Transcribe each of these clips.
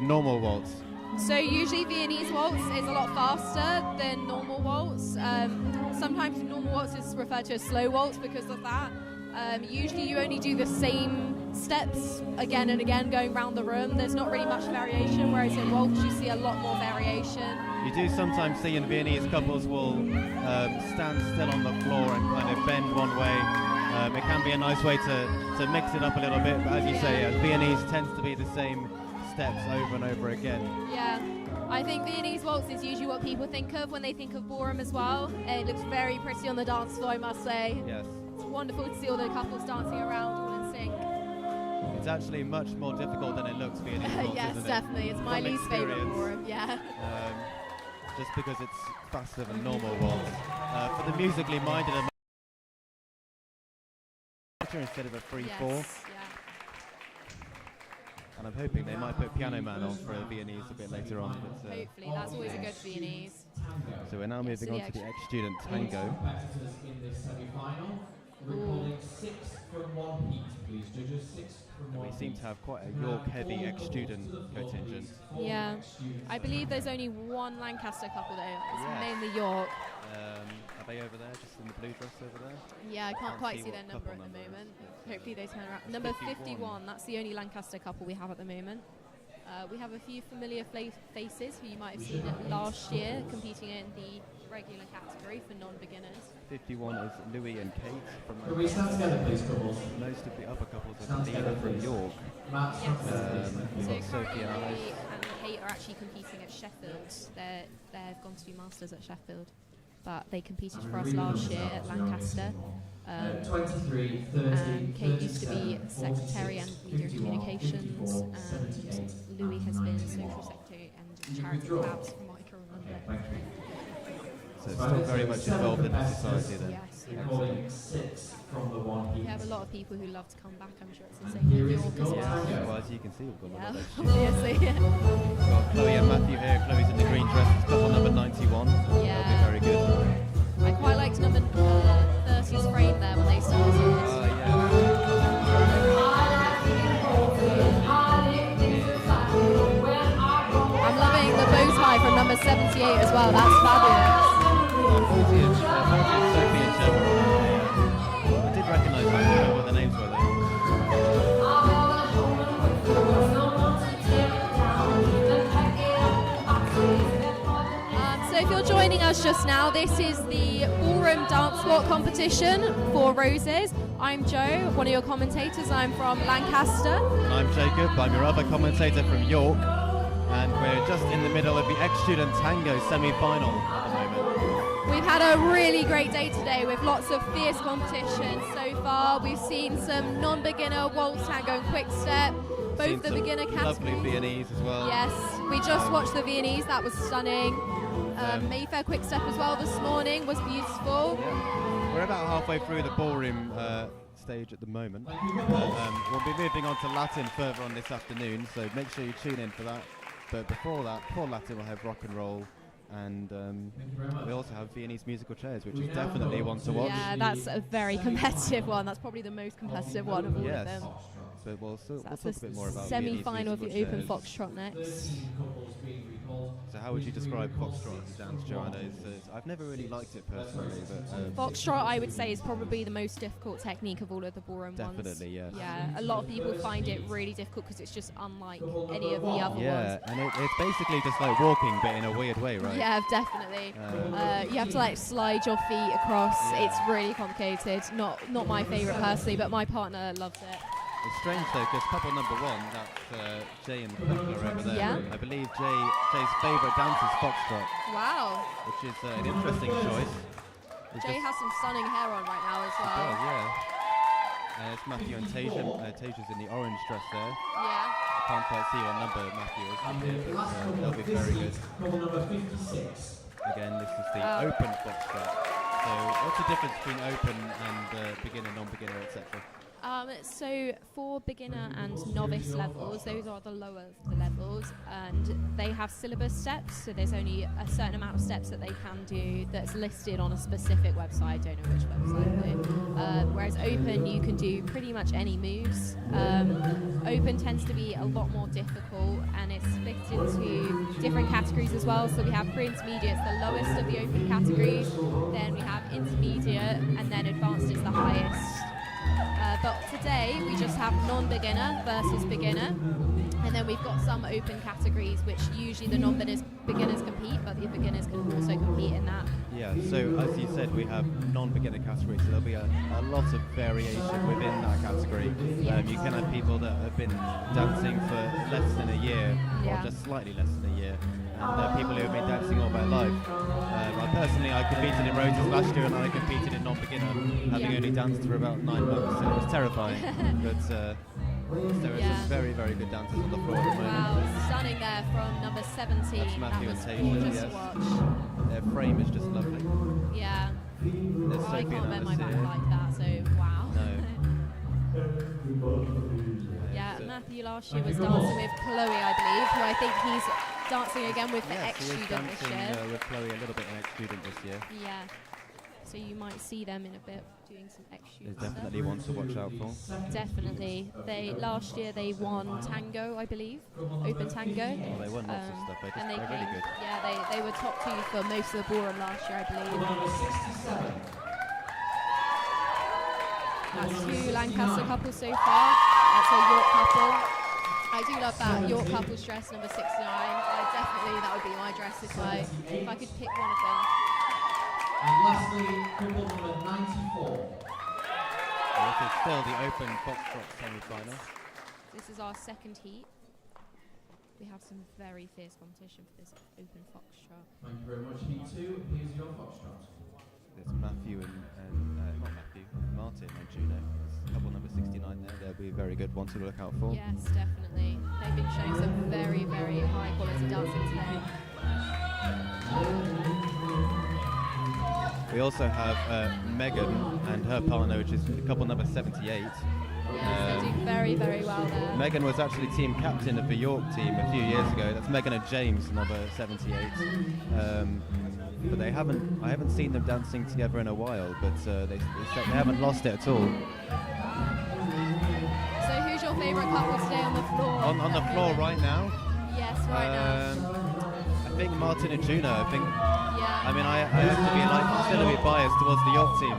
Normal waltz. So usually Viennese waltz is a lot faster than normal waltz. Sometimes normal waltz is referred to as slow waltz because of that. Usually you only do the same steps again and again going around the room. There's not really much variation, whereas in waltz you see a lot more variation. You do sometimes see in Viennese couples will stand still on the floor and kind of bend one way. It can be a nice way to mix it up a little bit, but as you say, Viennese tends to be the same steps over and over again. Yeah, I think Viennese waltz is usually what people think of when they think of ballroom as well. It looks very pretty on the dance floor, I must say. Yes. It's wonderful to see all the couples dancing around all in sync. It's actually much more difficult than it looks, Viennese waltz, yes, isn't definitely. it? It's my From least favourite experience. ballroom, yeah. Just because it's faster than normal waltz. For the musically minded, instead of a 3/4. Yes, yeah. And I'm hoping they might put Piano Man on for a Viennese a bit later on. But, hopefully, that's always a good Viennese. So we're now moving on to the ex-student tango. We seem to have quite a York-heavy ex-student contingent. Yeah, I believe there's only one Lancaster couple though. It's Yes. mainly York. Are they over there, just in the blue dress over there? Yeah, I can't quite see their what number couple at the number moment. is. Hopefully they turn around. It's Number 51. 51, that's the only Lancaster couple we have at the moment. We have a few familiar faces who you might have seen last year competing in the regular category for non-beginners. 51 is Louis and Kate from Can we stand together, please, couples? Most of the upper couples are Leela from York. We've So got Sophie and Alice. Louis and Kate are actually competing at Sheffield. They've gone to do masters at Sheffield, but they competed for us last year at Lancaster. 23, 30, and Kate used to be secretary and leader of communications, and Louis has been social secretary and charity clubs from what I can remember. So still very much involved in the society then. Yes. Recording 6 from the one We heat. have a lot of people who love to come back. I'm sure it's the same in York as well. Well, as you can see, we've got a lot Yeah, of extras. obviously. We've got Chloe and Matthew here. Chloe's in the green dress. It's couple number 91. Yeah. That'll be very good. I quite liked number 30's frame there when they started. I'm loving the bow tie from number 78 as well. That's fabulous. Sophie and Gemma. I did recognise them. I don't know what their names were though. So if you're joining us just now, this is the Ballroom Dance Walk competition for Roses. I'm Joe, one of your commentators. I'm from Lancaster. And I'm Jacob. I'm your other commentator from York. And we're just in the middle of the ex-student tango semi-final at the moment. We've had a really great day today with lots of fierce competition so far. We've seen some non-beginner waltz, tango and quickstep, both the beginner Lovely categories. Viennese as well. Yes, we just watched the Viennese, that was stunning. Mayfair quickstep as well this morning was beautiful. Yeah. We're about halfway through the ballroom stage at the moment. We'll be moving on to Latin further on this afternoon, so make sure you tune in for that. But before Latin, we'll have rock and roll, and we also have Viennese musical chairs, which is definitely one to watch. Yeah, that's a very competitive one. That's probably the most competitive one of all of them. But we'll So talk that's a bit more about semi-final of the Viennese Open musical Foxtrot next. chairs. So how would you describe Foxtrot as a dance, Joanna? I've never really liked it personally, but Foxtrot, I would say, is probably the most difficult technique of all of the ballroom ones. definitely, yes. Yeah, a lot of people find it really difficult because it's just unlike any of the other Yeah, ones. and it's basically just like walking, but in a weird way, right? Yeah, definitely. You have to like slide your feet across. Yeah. It's really complicated. Not my favourite personally, but my partner loves it. It's strange though, because couple number 1, that's Jay and Pepler over there. Yeah. I believe Jay's favourite dance is Foxtrot, Wow. which is an interesting choice. Jay has some stunning hair on right now as It well. does, yeah. It's Matthew and Tasia. Tasia's in the orange dress there. Yeah. I can't quite see what number Matthew is from here, but they'll be very good. Couple number 56. Again, this is the open Foxtrot. So what's the difference between open and beginner, non-beginner, etc.? So for beginner and novice levels, those are the lower of the levels, and and they have syllabus steps, so there's only a certain amount of steps that they can do that's listed on a specific website. I don't know which website though. Whereas open, you can do pretty much any moves. Open tends to be a lot more difficult, and it's split into different categories as well. So we have pre-intermediate, it's the lowest of the open categories, then we have intermediate, and then advanced is the highest. But today we just have non-beginner versus beginner, and then we've got some open categories which usually the non-beginners compete, but the beginners can also compete in that. Yeah, so as you said, we have non-beginner categories, so there'll be a lot of variation within that category. You can have people that have been dancing for less than a year, or just slightly less than a year, and people who have been dancing all their life. I competed in Roses last year, and I competed in non-beginner, having only danced for about 9 months, so it was terrifying. But there are some very, very good dancers on the floor at the moment. Wow, stunning there from number 17. That's Matthew that was and Tasia, gorgeous yes. to watch. Their frame is just lovely. Yeah. There's I Sophie can't and bend my Alice back here. like that, so wow. No. Yeah, Matthew last year was dancing with Chloe, I believe, who I think he's dancing again with the Yes, he is ex-student this year. dancing with Chloe a little bit an ex-student this year. Yeah. So you might see them in a bit doing some ex-student There's stuff. definitely one to watch out for. Definitely. Last year they won tango, I believe, open tango. Oh, they won lots of stuff. And They're really good. Yeah, they were top 2 for most of the ballroom last year, I believe. Number 67. That's 2 Lancaster couples so far. That's a York couple. I do love that York couple's dress, number 69. That would be my dress if I could pick one of them. And lastly, couple number 94. This is still the open Foxtrot semi-final. This is our second heat. We have some very fierce competition for this open Foxtrot. Thank you very much, Heat 2. Here's your Foxtrot. There's Matthew and not Matthew, Martin and Juno. There's couple number 69 there. They'll be a very good one to look out for. Yes, definitely. They've been showing some very, very high quality dancing today. We also have Megan and her partner, which is couple number 78. Yes, they do very, very well there. Megan was actually team captain of the York team a few years ago. That's Megan and James, number 78. But I haven't seen them dancing together in a while, but they haven't lost it at all. So who's your favourite couple today on the floor? On the floor right now? Yes, right now. I think Martin and Juno. Yeah. I mean, I have to be still a bit biased towards the York team.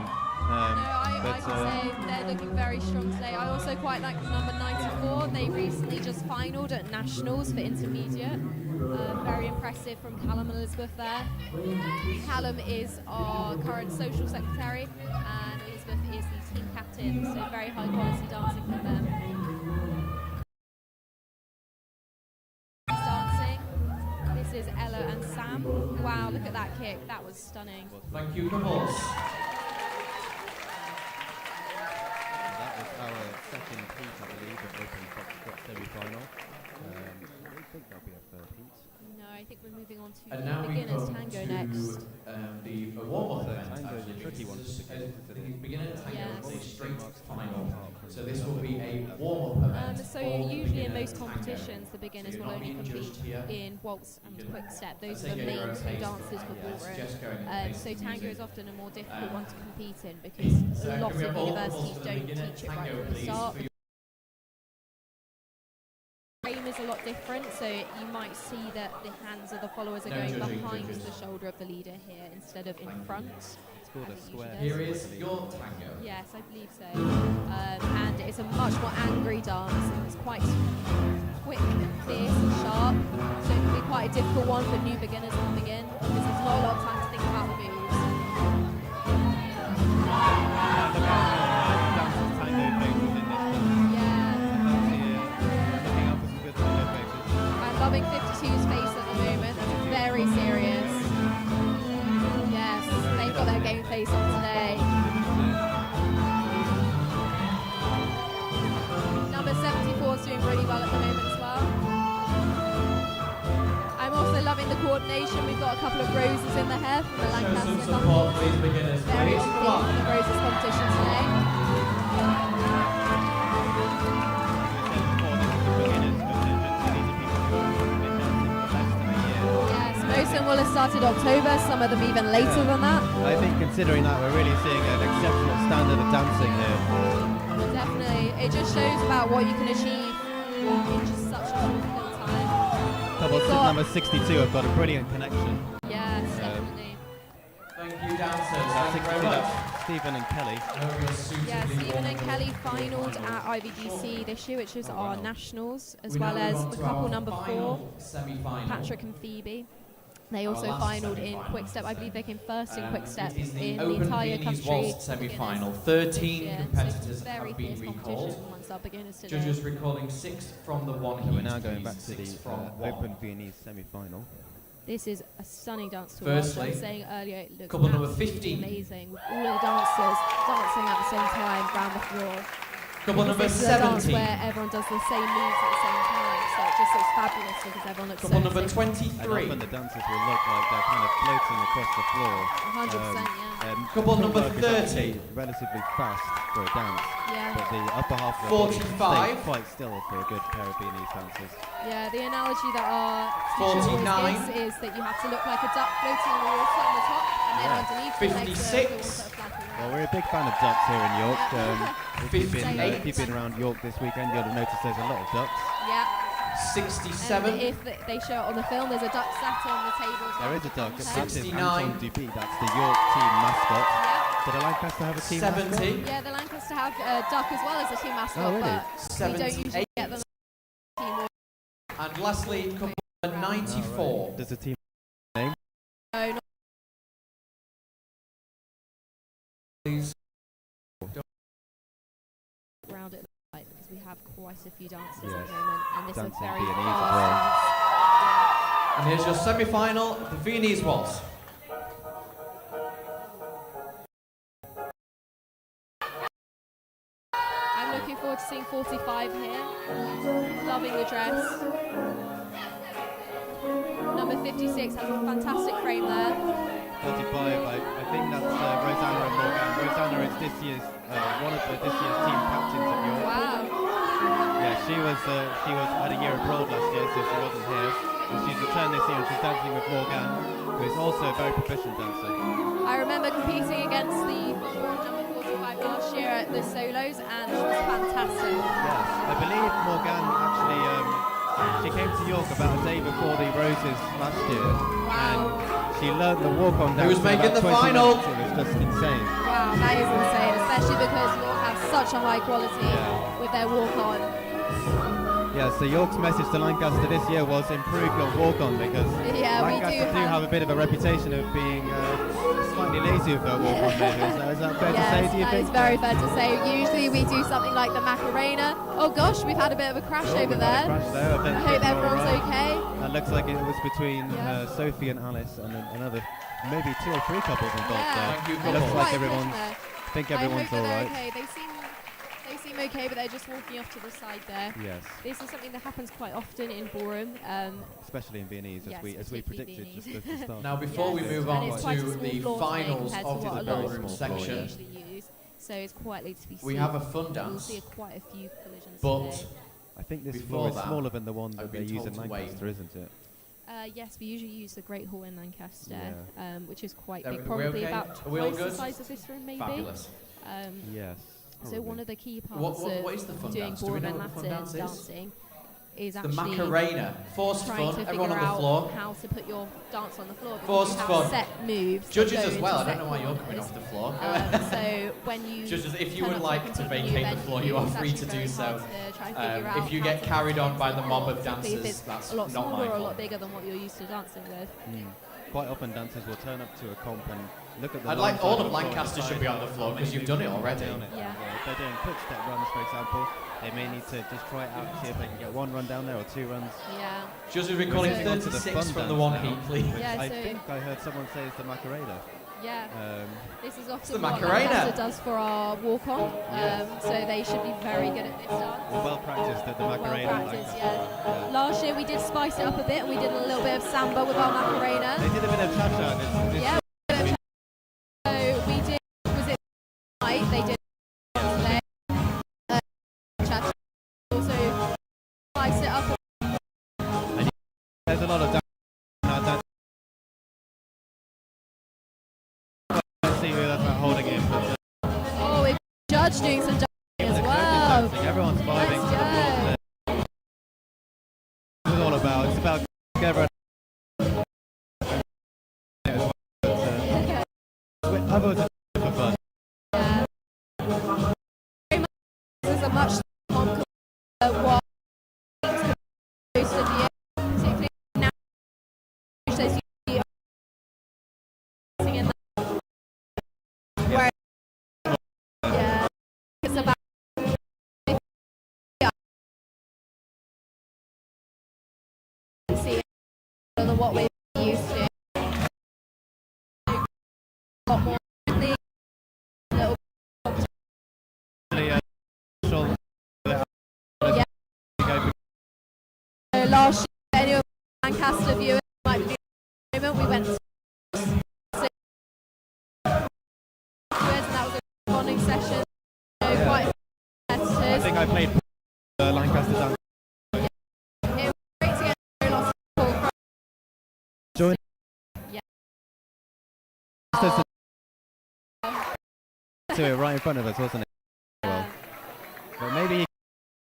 I can say they're looking very strong today. I also quite like number 94. They recently just finalled at Nationals for intermediate. Very impressive from Callum and Elizabeth there. Callum is our current social secretary, and Elizabeth is the team captain, so very high quality dancing from them. Dancing. This is Ella and Sam. Wow, look at that kick. That was stunning. Thank you, couples. That was our second heat, I believe, of Open Foxtrot semi-final. I don't think there'll be a third heat. No, I think we're moving on to And the now we beginners come tango to next. the warm-up So event. tango is a actually, tricky one because to this is get the into. beginner tango Yes. is a straight final. So this will be a warm-up event. So for usually in beginner most tango. competitions, the beginners So will you're only not being compete judged here. in waltz and You can quickstep. Those take are the it at your main own 2 pace. dances for Yeah, ballroom. suggest going at the pace So of the tango music. is often a more difficult one to compete in because So a lot can we of have all universities couples for the don't beginner teach it right tango, from the please, start. for your Frame is a lot different, so you might see that the hands of the followers are No going judging, behind judges. the shoulder of the leader here instead of in front. It's called a As it square. usually Here does. is your tango. Yes, I believe so. And it's a much more angry dance. It's quite quick, fierce and sharp. So it can be quite a difficult one for new beginners coming in because there's not a lot of time to think about the moves. Yeah. I'm loving 52's face at the moment. That's very serious. Yes, they've got their game face on today. Number 74 is doing really well at the moment as well. I'm also loving the coordination. We've got a couple of roses in the hair from the Show some Lancaster support, couple. please, beginners. Very Please, on come theme on. for the roses competition today. will have started October, some of them even later than that. I think considering that, we're really seeing an exceptional standard of dancing here. Definitely. It just shows about what you can achieve in just such a short little time. Double number 62 have got a brilliant connection. Yes, definitely. Thank you, dancers. Thank you very much. Stephen and Kelly. Yeah, Stephen and Kelly finalled at IVGC this year, which is our nationals, as well as the couple number 4, Patrick and Phoebe. They also finalled in quickstep. I believe they came first in quickstep in the entire country. Semi-final. 13 competitors very have been fierce recalled. competition amongst our beginners today. Judges recalling 6 from the one heat. We're now going back to the 6 from one. Open Viennese semi-final. This is a stunning dance to watch. I was saying earlier, it looks couple number absolutely 15. amazing with all of the dancers dancing at the same time around the floor. Couple number This is a dance 17. where everyone does the same moves at the same time, so it just looks fabulous because everyone looks Couple so number sick. 23. And often the dancers will look like they're kind of floating across the floor. 100%, yeah. Couple number footwork is actually 30. relatively fast for a dance. Yeah. But the upper half of the body 45. stays quite still for a good pair of Viennese dancers. Yeah, the analogy that our teacher 49. always gives is that you have to look like a duck floating on the water on the top, and then Yeah. underneath your legs, the 56. water flapping around. Well, we're a big fan of ducks here in York. If you've 58. been around York this weekend, you'll have noticed there's a lot of ducks. Yeah. 67. And if they show it on the film, there's a duck sat on the table. There is a duck. That is 69. Anton Duby. That's the York team mascot. Yeah. Did the Lancaster have a team 70. mascot? Yeah, the Lancaster have a duck as well as a team mascot, Oh, really? but we don't usually 78. get them team. And lastly, couple number 94. Oh, right. Does the team name? No, not Please. around it because we have quite a few dancers Yes. at the moment, and this is Dancing very Viennese fast as well. dance. And here's your semi-final, the Viennese waltz. I'm looking forward to seeing 45 here. Loving the dress. Number 56 has a fantastic frame there. 45. I think that's Rosanna and Morgan. Rosanna is this year's one of this year's team captains at York. Wow. Yeah, she had a year abroad last year, so she wasn't here. And she's returned this year and she's dancing with Morgan, who is also a very proficient dancer. I remember competing against the number 45 last year at the solos, and she was fantastic. Yes, I believe Morgan actually she came to York about a day before the Roses last year, and she learned the walk-on dance. Who's in making about the 20 final? minutes. It was just insane. Wow, that is insane, especially because York has such a high quality with their walk-on. Yeah, so York's message to Lancaster this year was improve your walk-on, because Yeah, we Lancaster do have a bit of a reputation of being slightly lazy with their walk-on. Maybe. Is that fair to say, do you that think? is very fair to say. Usually we do something like the Macarena. Oh gosh, we've had a bit of a crash over We've had a there. crash there. I I hope everyone's okay. That looks like it was between Yeah. Sophie and Alice and another, maybe 2 or 3 couples involved Yeah. there. Thank you, It couple. looks like Quite a push everyone's, there. I think I everyone's hope that they're alright. okay. They seem okay, but they're just walking off to the side there. Yes, This is something that happens quite often in ballroom. especially in Viennese, Yes, as we particularly predicted just Viennese. at the start. Now, before we Yes, move and on it's quite a to small the floor today finals compared to of what the a lot of ballroom people section, usually use. So it's quite likely to be we seen. have a fun We'll dance. see quite a few collisions But today. I think this before floor is that, smaller than the one that I've they been use in told to Lancaster, wait. isn't it? Yes, we usually use the Great Hall in Lancaster, Yeah. which is quite Are big, we probably okay? about Are we all twice the good? size of this room, maybe. Fabulous. Yes. So probably. one of the key parts What is the of fun doing dance? Do we ballroom know and what the fun Latin dance is? dancing is The actually Macarena. Forced trying fun. to figure Everyone on the out floor. how to put your dance on the floor. because Forced you have fun. set moves. that Judges go as into well. I set don't know why you're coming corners. off the floor. So when you Judges, if you turn would up like and to continue, vacate the then floor, you are it's free to actually do very so. hard to try and figure out If you how get to carried on dance by on the the mob floor, of particularly if dancers, it's that's a lot not smaller my or a fault. lot bigger than what you're used to dancing with. Quite often dancers will turn up to a comp and look at the I'd long like all side of the floor Lancaster and should be on decide the floor how because many you've done it moves they already. can get on it. Yeah. If they're doing quickstep runs, for example, they may need to just try it out, see if they can get 1 run down there or 2 runs. Yeah. Judges recording Moving on to the 36 fun from the dance one now, heat, please. which Yeah, I so- think I heard someone say is the Macarena. Yeah. This is the often what Macarena. Lancaster does for our walk-on, so they should be very good at this dance. We're well practiced at the Macarena. Well practiced, Lancaster. yeah. Last year we did spice it up a bit and we did a little bit of samba with our Macarena. They did a bit of cha-cha. Yeah. So we did, was it night? They did cha-cha. Also spice it up. There's a lot of judge doing some dancing as well. Everyone's vibing. It's all about. It's about everyone. I voted for fun. This is a much more what most of the year, particularly now. There's usually dancing in that. Where, yeah, it's about see what we're used to. A lot more little last year, any of Lancaster viewers might be the moment we went to and that was a bonding session. Quite competitors. I think I played Lancaster dance. It was great to get lots of people from. Join. Yeah. To it right in front of us, wasn't it? Well, but maybe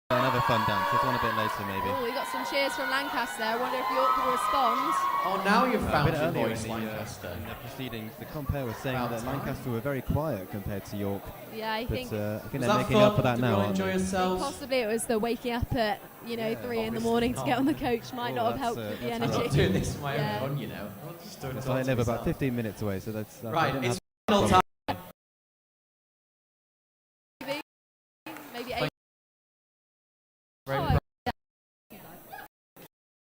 another fun dance. This one a bit later, maybe. Oh, we got some cheers from Lancaster. I wonder if York will respond. Oh, now you've A found bit your earlier voice, in Lancaster. the proceedings, the compare was saying that Lancaster were very quiet compared to York. Yeah, I But think I think Was they're that making fun? up for that Did now, you all aren't enjoy they? yourselves? possibly it was the waking up at 3 in the morning to get on the coach might not have helped with the I'm not energy. doing this for my Yeah. own fun, you know. I'm just doing it So I all live to about myself. 15 minutes away, so that's Right, I didn't it's have final time. Maybe 8. Very Oh, proud.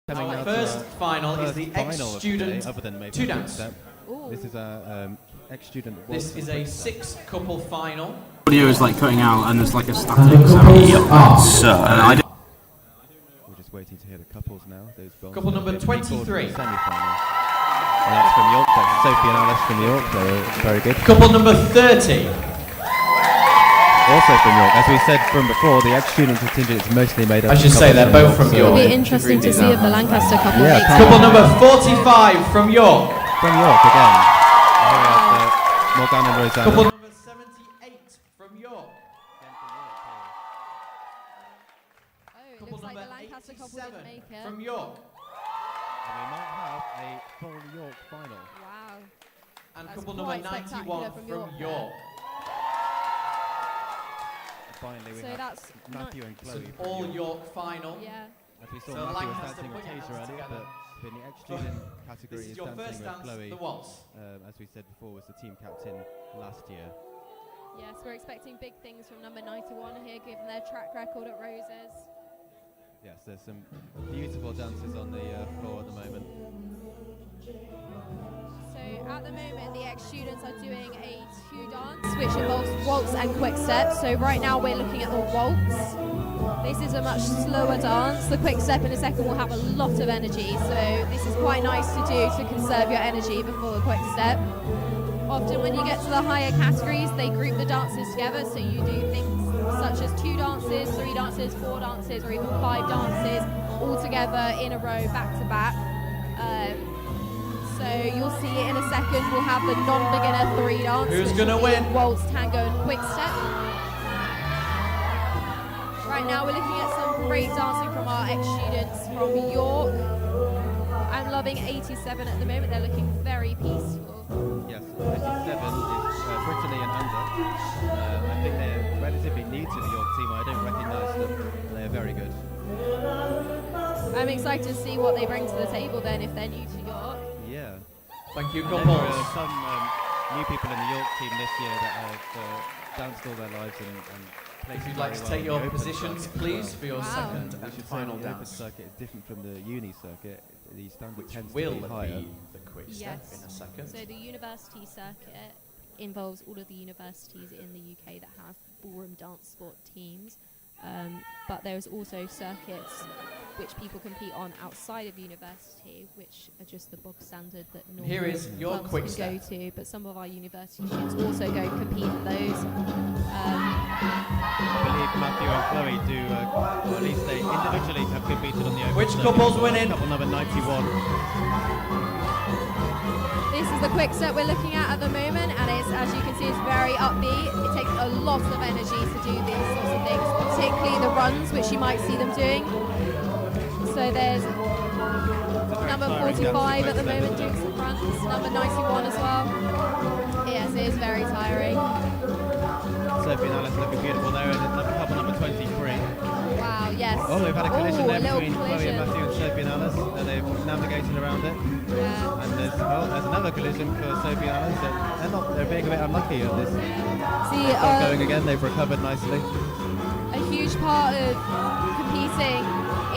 coming Our out first to our final is first the final of the day, ex-student other than maybe two dance. quickstep. Ooh. This is our ex-student. This waltz is and a quickstep. 6-couple final. Audio is like cutting out and there's like a static sound. So, I don't We're just waiting to hear the couples now. Those bonds Couple that number get recalled from 23. the semi-final. And that's from York. That's Sophie and Alice from York. They're very good. Couple number 30. Also from York. As we said from before, the ex-student contingent is mostly made up I of should say couples they're both from so- York. It'll be interesting to see if the Lancaster couple Yeah, makes Couple it. number 45 from York. From York again. And here we have Morgan and Rosanna. Couple number 78 from York. Oh, it Couple looks like number the Lancaster couple didn't 87 make it. from York. And we might have a full York final. Wow. And That's couple number quite spectacular 91 from from York York. Finally, we So have that's Matthew and So Chloe. from all York. York final. Yeah. As we saw, So Matthew was Lancaster, dancing with put your Taser hands earlier, together. but in the ex-student category This is is your dancing first with dance, Chloe. the waltz. As we said before, was the team captain last year. Yes, we're expecting big things from number 91 here, given their track record at Roses. Yes, there's some beautiful dancers on the floor at the moment. So at the moment, the ex-students are doing a 2 dance, which involves waltz and quick step. So right now we're looking at the waltz. This is a much slower dance. The quick step in a second will have a lot of energy. So this is quite nice to do to conserve your energy before the quick step. Often when you get to the higher categories, they group the dances together. So you do things such as 2 dances, 3 dances, 4 dances, or even 5 dances all together in a row, back to back. So you'll see it in a second. We'll have the non-beginner 3 dance. Who's which gonna will be win? Waltz, tango, and quick step. Right now we're looking at some great dancing from our ex-students from York. I'm loving 87 at the moment. They're looking very peaceful. Yes, 57 is Brittany and Under. I think they're relatively new to the York team. I don't recognise them. They're very good. I'm excited to see what they bring to the table then if they're new to York. Yeah. Thank you, And then couples. there are some new people in the York team this year that have danced all their lives and played If you'd very like to well take in your the open positions, circuit as please, well. for your Wow. second We and should say final the open dance. circuit is different from the uni circuit. The standard Which tends will to be higher. be the quick step Yes. in a second. So the university circuit involves all of the universities in the UK that have ballroom dance sport teams. But there's also circuits which people compete on outside of university, which are just the bog standard that normal Here is your clubs quick can step. go to. But some of our university students also go compete in those. I believe Matthew and Chloe do, or at least they individually have competed on the open Which circuit. couple's winning? Couple number 91. This is the quick step we're looking at the moment, and it's, as you can see, it's very upbeat. It takes a lot of energy to do these sorts of things, particularly the runs, which you might see them doing. So there's number 45 at the moment doing some runs, number 91 as well. Yes, it is very tiring. Sophie and Alice looking beautiful there, and couple number 23. Wow, yes. Oh, we've had a collision there a little between Chloe collision. and Matthew and Sophie and Alice. They've navigated around it. Yeah. And there's another collision for Sophie and Alice. They're being a bit unlucky on this. See, Going again, they've recovered nicely. a huge part of competing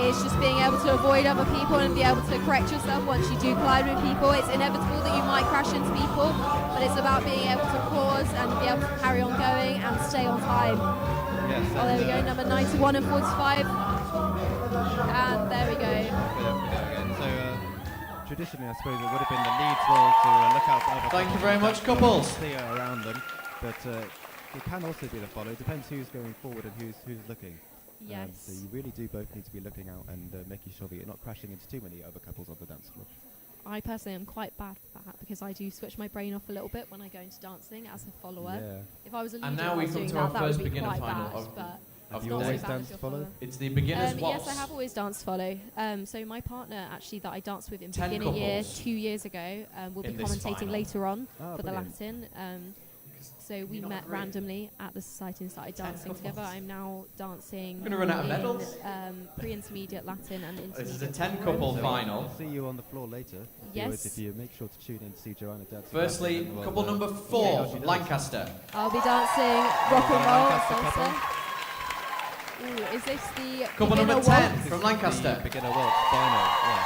is just being able to avoid other people and be able to correct yourself once you do collide with people. It's inevitable that you might crash into people, but it's about being able to pause and be able to carry on going and stay on time. Yes. Oh, there we go, number 91 and 45. And there we go. So, traditionally, I suppose it would have been the lead's role to look out for other Thank you couples very and much, have couples. clear around them, but it can also be the follow. It depends who's going forward and who's looking. Yes. So you really do both need to be looking out and making sure that you're not crashing into too many other couples on the dance floor. I personally am quite bad for that because I do switch my brain off a little bit when I go into dancing as a follower. Yeah. If I was a leader And now and I we've was come doing to our that, that first would be beginner quite final bad, of- but of it's your not so day. bad Danced as a follow? follower. It's the beginner's waltz. Yes, I have always danced follow. So my partner, actually, that I danced with in 10 beginner year couples 2 years ago, will be in this commentating final. later on Oh, for the brilliant. Latin. So we You're not met great. randomly at the society and started 10 dancing together. couples. I'm now dancing We're gonna run out of in, medals. Pre-intermediate Latin and intermediate. This is a 10 Latin. couple So final. I'll see you on the floor later. Yes. Viewers, if you make sure to tune in to see Joanna dance. Firstly, Well, couple number see 4, how she does. Lancaster. I'll be dancing rock and roll Lancaster salsa. couple. Ooh, is this the Couple beginner number 10 waltz? from Lancaster. The beginner waltz, final, yes.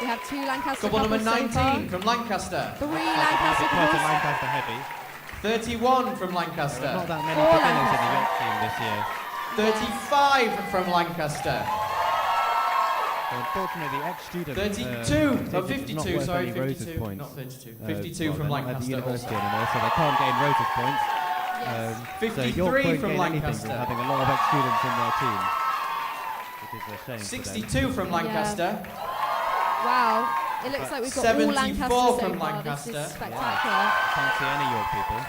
We have 2 Lancaster Couple number couples so far. 19 from Lancaster. 3 Quite Lancaster a couples. Lancaster heavy. 31 from There are Lancaster. not that many 4 beginners in the Lancaster. yacht team this year. 35 from Lancaster. So unfortunately, the ex-student... 32, not 52, worth sorry, any Roses 52. points. Not 32. Uh, 52 well, from they're not at the Lancaster. university Also. anymore, so they can't gain Roses points. Yes. So 53 York won't from gain anything Lancaster. from having a lot of ex-students in their team, which is a shame. 62 from Lancaster. Wow. It looks like we've got all 74 Lancaster so from far. Lancaster. This is spectacular. Can't see any York people.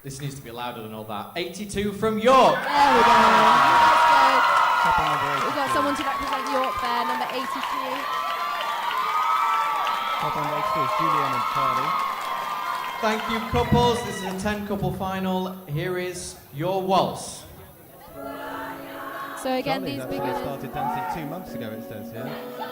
This needs to be louder than all that. 82 from York. There we go. Let's go. Couple number 82. We've got someone to represent York there, number 82. Couple number 82 is Julian and Charlie. Thank you, couples. This is a 10 couple final. Here is your waltz. So again, Charlie's these actually beginners. started dancing 2 months ago, it says here.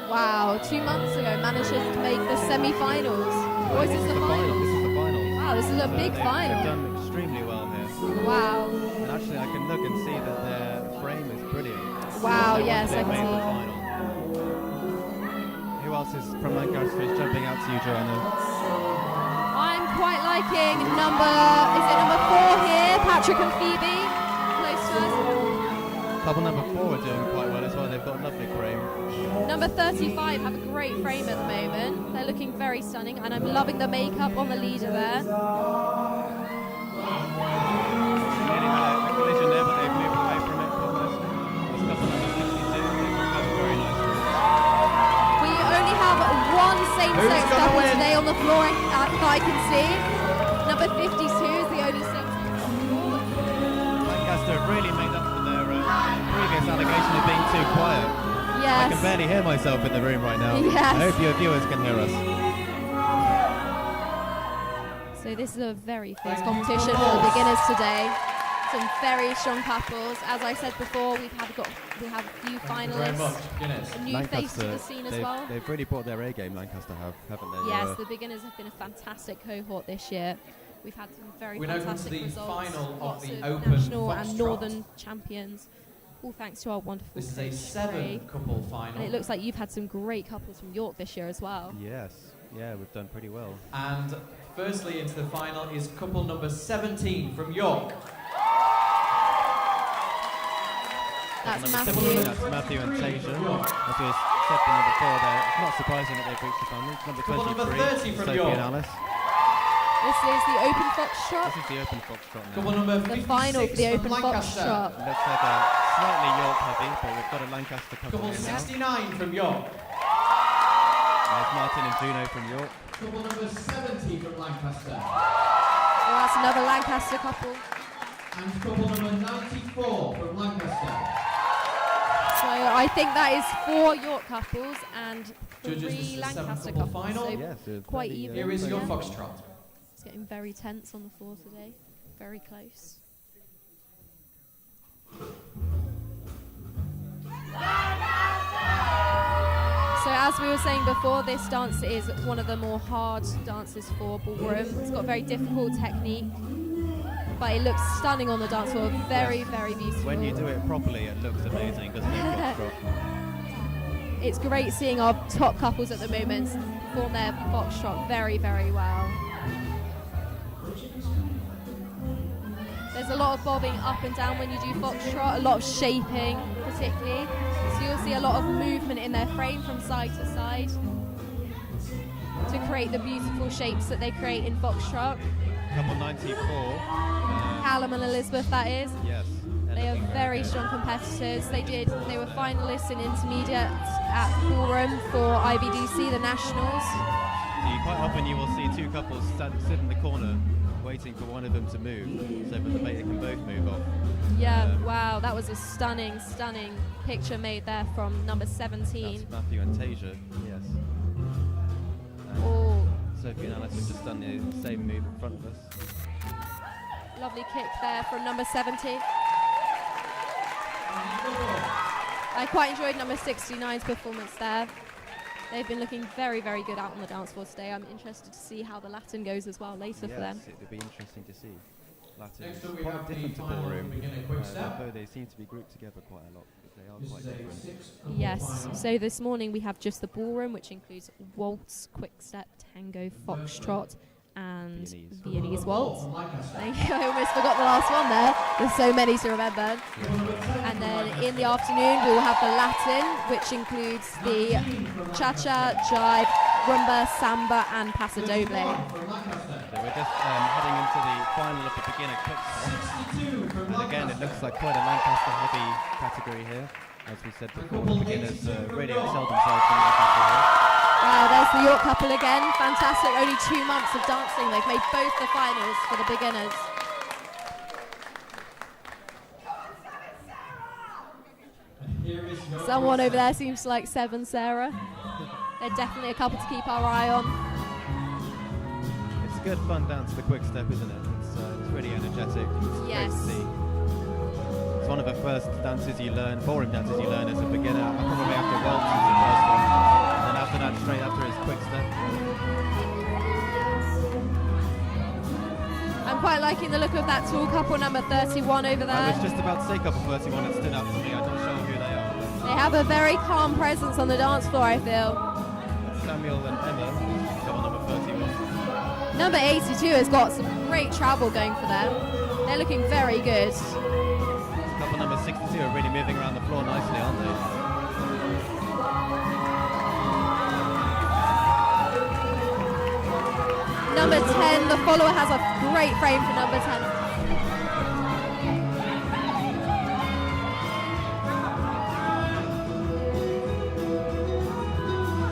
Wow, 2 months ago managed to make the semi-finals. Or is this the This finals? is the final. Wow, this is a big They've final. done extremely well here. Wow. And actually, I can look and see that their frame is brilliant. Wow, So yes, they I can made the see. final. Who else is from Lancaster is jumping out to you, Joanna? I'm quite liking is it number 4 here? Patrick and Phoebe. Close to us. Couple number 4 are doing quite well as well. They've got a lovely frame. Number 35 have a great frame at the moment. They're looking very stunning, and I'm loving the makeup on the leader there. Nearly had a collision there, but they've moved away from it. That's couple number 52. They've recovered very nicely. We only have one same-sex Who's gonna couple win? today on the floor that I can see. Number 52 is the only same-sex couple. Lancaster have really made up for their previous allegation of being too quiet. I can Yes. barely hear myself in the room right now. Yes. I hope your viewers can hear us. So this is a very fierce Thank you, competition for the couples. beginners today. Some very strong couples. As I said before, we have a few Thank you very finalists. much, Guinness. A new face to the scene as well. They've really brought their A game, Lancaster have, haven't they? Yes, the beginners have been a fantastic cohort this year. We've had some very We now come to fantastic the results. final of Lots the of Open national Foxtrot. and northern champions. All thanks to our wonderful This is a coach, 7 Ray. couple final. And it looks like you've had some great couples from York this year as well. Yes, yeah, we've done pretty well. And firstly into the final is couple number 17 from York. That's Number Matthew. 17, that's Matthew and Tasia. As we said for number 4 there, it's not surprising that they've reached the final. Number Couple number 23, 30 from Sophie York. and Alice. This is the Open Foxtrot. This is the Open Foxtrot now. Couple number The final for 56 the from Open Lancaster. Foxtrot. Looks like a slightly York heavy, but we've got a Lancaster couple Couple here now. 69 from York. There's Martin and Juno from York. Couple number 70 from Lancaster. Well, that's another Lancaster couple. And couple number 94 from Lancaster. So I think that is 4 York couples and Judges, this 3 is the Lancaster 7th couple couples. final. So Yes, quite fairly, even. Here is your Yeah. Foxtrot. It's getting very tense on the floor today. Very close. So as we were saying before, this dance is one of the more hard dances for ballroom. It's got very difficult technique, but it looks stunning on the dance floor. Very, very beautiful. When you do it properly, it looks amazing, doesn't it, Foxtrot? It's great seeing our top couples at the moment perform their foxtrot very, very well. There's a lot of bobbing up and down when you do foxtrot, a lot of shaping particularly. So you'll see a lot of movement in their frame from side to side to create the beautiful shapes that they create in foxtrot. Couple 94. Callum and Elizabeth, that is. Yes. They are very strong competitors. They were finalists in intermediate at Ballroom for IBDC, the Nationals. Quite often you will see 2 couples sit in the corner waiting for one of them to move, so that they can both move off. Yeah, wow, that was a stunning, stunning picture made there from number 17. That's Matthew and Tasia, yes. And Oh, Sophie and Alice have just done the same move in front of us. lovely kick there from number 70. I quite enjoyed number 69's performance there. They've been looking very, very good out on the dance floor today. I'm interested to see how the Latin goes as well later for them. Yes, it'll be interesting to see. Latin Next is up we quite have the different to final ballroom, beginner quickstep. although they seem to be grouped together quite a lot. They are This quite is a different. 6-couple Yes, final. so this morning we have just the ballroom, which includes waltz, quickstep, tango, foxtrot, and Viennese. Viennese waltz. From Lancaster. Thank you, I almost forgot the last one there. There's so many to remember. And then in the afternoon we will have the Latin, which includes the cha-cha, jive, rumba, samba, and paso doble. From Lancaster. So we're just heading into the final of the beginner quickstep. 62 from And again, it Lancaster. looks like quite a Lancaster heavy category here. As we said before, the beginners really excel themselves in Lancaster here. Wow, there's the York couple again. Fantastic. Only 2 months of dancing. They've made both the finals for the beginners. Here is your Someone over quickstep. there seems to like 7 Sarah. They're definitely a couple to keep our eye on. It's a good fun dance, the quick step, isn't it? It's really energetic. It's Yes. great to see. It's one of the first dances you learn, ballroom dances you learn as a beginner. Probably after waltz is the first one. And then after that, straight after is quick step. I'm quite liking the look of that tall couple, number 31 over I there. was just about to say couple 31 that stood out to me. I'm not sure who they are. They have a very calm presence on the dance floor, I feel. Samuel and Emma, couple number 31. Number 82 has got some great travel going for them. They're looking very good. Couple number 62 are really moving around the floor nicely, aren't they? Number 10, the follower has a great frame for number 10.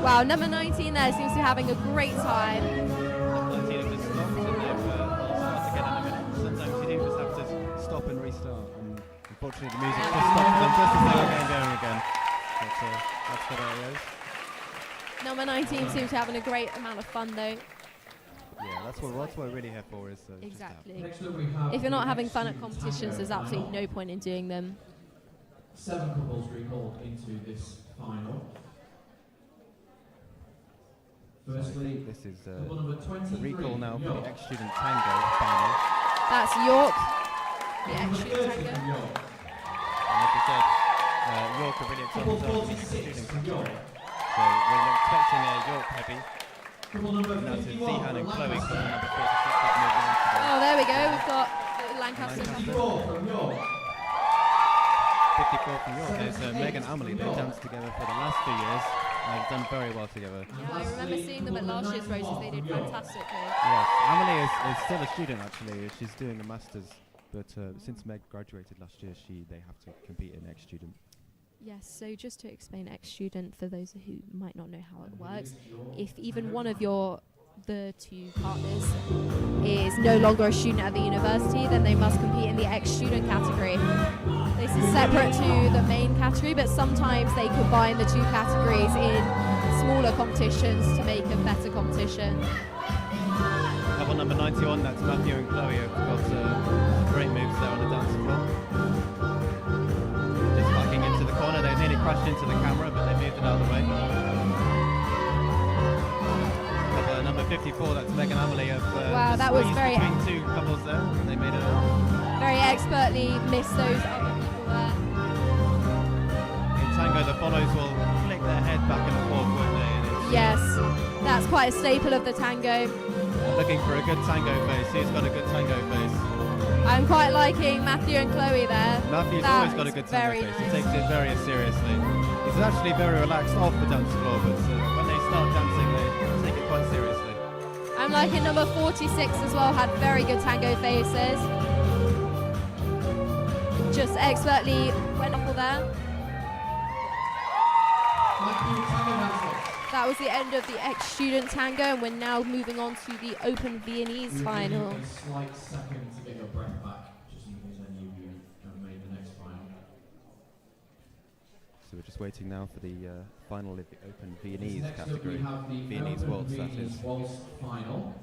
Wow, number 19 there seems to be having a great time. 19 have just stopped and they've start again in a minute. Sometimes you do just have to stop and restart. And unfortunately the music just stops them just as they were going again. But that's what it is. Number 19 seems to be having a great amount of fun though. Yeah, that's what we're really here for, is just to have Exactly. Next up we have If you're not the having next fun at student competitions, there's tango absolutely final. no point in doing them. 7 couples recalled into this final. So I Firstly, think this is couple number the 23. recall now for York. the ex-student tango final. That's York, the Number extra 30 tango. from York. And like you said, York are really Couple excited themselves in the 46 student from York. category. So we're expecting a York heavy. Couple number Now to 51 Zihan and from Chloe, Lancaster. couple number 46 have moved on to Oh, there we go. We've got the Lancaster couple. 54 from York. 54 from York. There's Meg and Amelie. They've danced together for the last few years. They've done very well together. Yeah, I remember seeing them at last year's Roses. They did fantastically. Yes, Amelie is still a student actually. She's doing a master's, but since Meg graduated last year, they have to compete in ex-student. Yes, so just to explain ex-student for those who might not know how it works, if even one of the two partners is no longer a student at the university, then they must compete in the ex-student category. This is separate to the main category, but sometimes they combine the two categories in smaller competitions to make a better competition. Couple number 91, that's Matthew and Chloe, have got great moves there on the dance floor. Just backing into the corner, they nearly crashed into the camera, but they moved it out of the way. Number 54, that's Meg and Amelie, have wow, that was very between two couples there, and they made it up. Very expertly missed those other people there. In tango, the follows will flick their head back and forth, won't they? And yes, that's quite a staple of the tango. looking for a good tango face. Who's got a good tango face? I'm quite liking Matthew and Chloe there. Matthew's always got a good tango face. He takes it very seriously. He's actually very relaxed off the dance floor, but when they start dancing, they take it quite seriously. I'm liking number 46 as well, had very good tango faces. Just expertly went up there. That was the end of the ex-student tango, and we're now moving on to the Open Viennese final. A slight second to get your breath back, just in case any of you have made the next final. So we're just waiting now for the final of the Open Viennese Next category. up we have the Viennese Open waltz, that Viennese is. waltz final.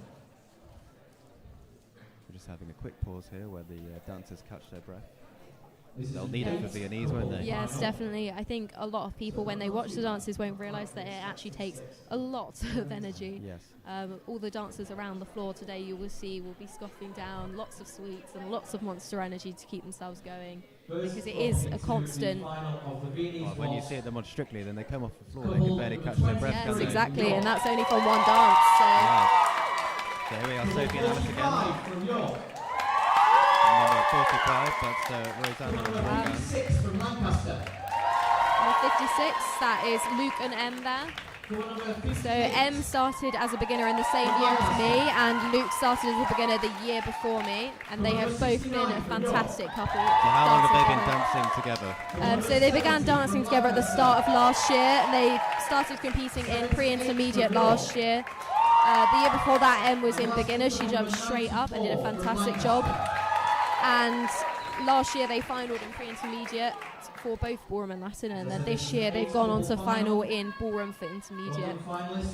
We're just having a quick pause here where the dancers catch their breath. This They'll need it for Viennese, won't they? Yes, definitely. I think a lot of people, when they watch the dances, won't realise that it actually takes a lot of energy. Yes. All the dancers around the floor today, you will see, will be scoffing down lots of sweets and lots of monster energy to keep themselves going, because it is a constant. Well, when you see it them on Strictly, then they come off the floor, they can barely catch their breath. Yes, can exactly, and that's only from one dance. So. Yes. So here we are, Sophie and Alice again. Number 45, that's Rosanna and Morgan. 56 from Lancaster. Number 56, that is Luke and Em there. So Em started as a beginner in the same year as me, and Luke started as a beginner the year before me, and they have both been a fantastic couple. So how long have they been dancing together? So they began dancing together at the start of last year, and they started competing in pre-intermediate last year. The year before that, Em was in beginner. She jumped straight up and did a fantastic job. And last year they finalled in pre-intermediate for both Ballroom and Latin, and then this year they've gone on to final in Ballroom for intermediate.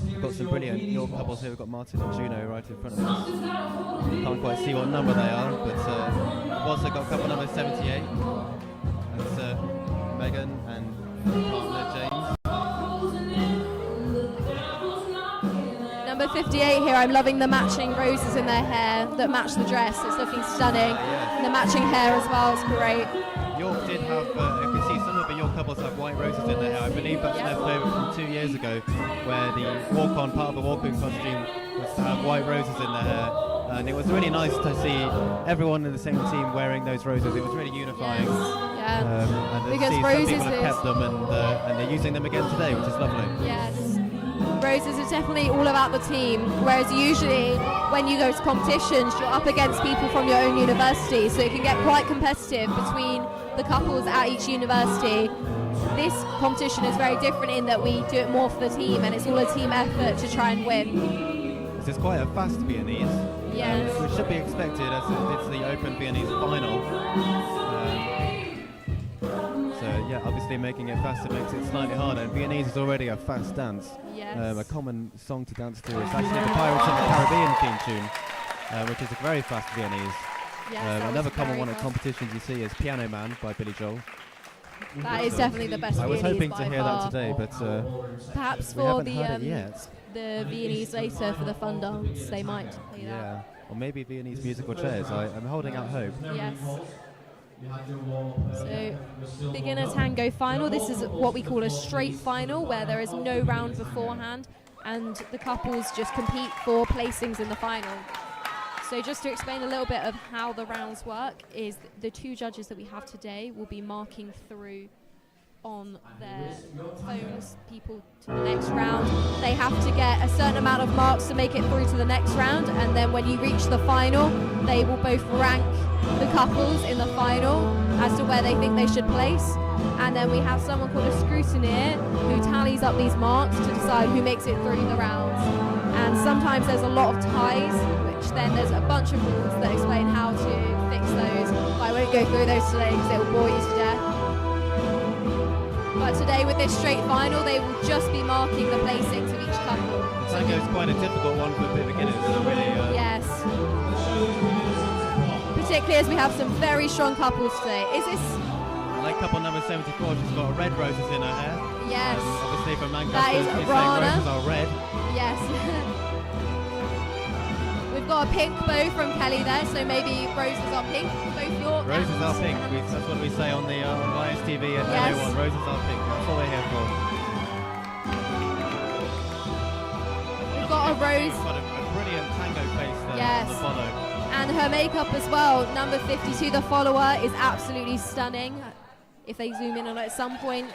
We've got some brilliant York couples here. We've got Martin and Juno right in front of us. Can't quite see what number they are, but we've also got couple number 78. That's Megan and partner James. Number 58 here, I'm loving the matching roses in their hair that match the dress. It's looking stunning. Yeah. The matching hair as well is great. York did have, you can see some of the York couples have white roses in their hair. I believe that's left over from 2 years ago, where the walk-on, part of the walk-on costume was to have white roses in their hair. And it was really nice to see everyone in the same team wearing those roses. It was really unifying. Yes. Yeah. And Because to see roses some people have kept them, and they're using them again today, which is lovely. Yes. Roses are definitely all about the team, whereas usually when you go to competitions you're up against people from your own university, so it can get quite competitive between the couples at each university. This competition is very different in that we do it more for the team, and it's all a team effort to try and win. This is quite a fast Viennese, yes. Which should be expected as it's the Open Viennese final. So yeah, obviously making it faster makes it slightly harder, and Viennese is already a fast dance. Yes. A common song to dance to is actually the Pirates of the Caribbean theme tune, which is a very fast Viennese. Yes, another common one at competitions you see is Piano Man by Billy Joel. That is definitely the best I was Viennese hoping by to hear far. that today, but perhaps we for haven't the heard it yet. The Viennese later for the fun dance, they might play that. Yeah, or maybe Viennese musical chairs. I'm holding out hope. Yes. So, beginner tango final. This is what we call a straight final, where there is no round beforehand, and the couples just compete for placings in the final. So just to explain a little bit of how the rounds work is the two judges that we have today will be marking through on their phones people to the next round. They have to get a certain amount of marks to make it through to the next round, and then when you reach the final, they will both rank the couples in the final as to where they think they should place. And then we have someone called a scrutineer who tallies up these marks to decide who makes it through the rounds. And sometimes there's a lot of ties, which then there's a bunch of rules that explain how to fix those. I won't go through those today because it will bore you to death. But today with this straight final, they will just be marking the placings of each couple. Tango is quite a difficult one for beginners. Really, yes. Particularly as we have some very strong couples today. Is this... Like couple number 74, she's got red roses in her hair. Yes. Obviously from Manchester, that is she's saying Rana. roses are red. Yes. We've got a pink bow from Kelly there, so maybe roses are pink. Both York. Roses are pink. That's what we say on the on YSTV and yes. everyone. Roses are pink. That's what we're here for. We've got a rose. We've got a brilliant tango face there yes. on the follow. And her makeup as well. Number 52, the follower, is absolutely stunning. If they zoom in on it at some point,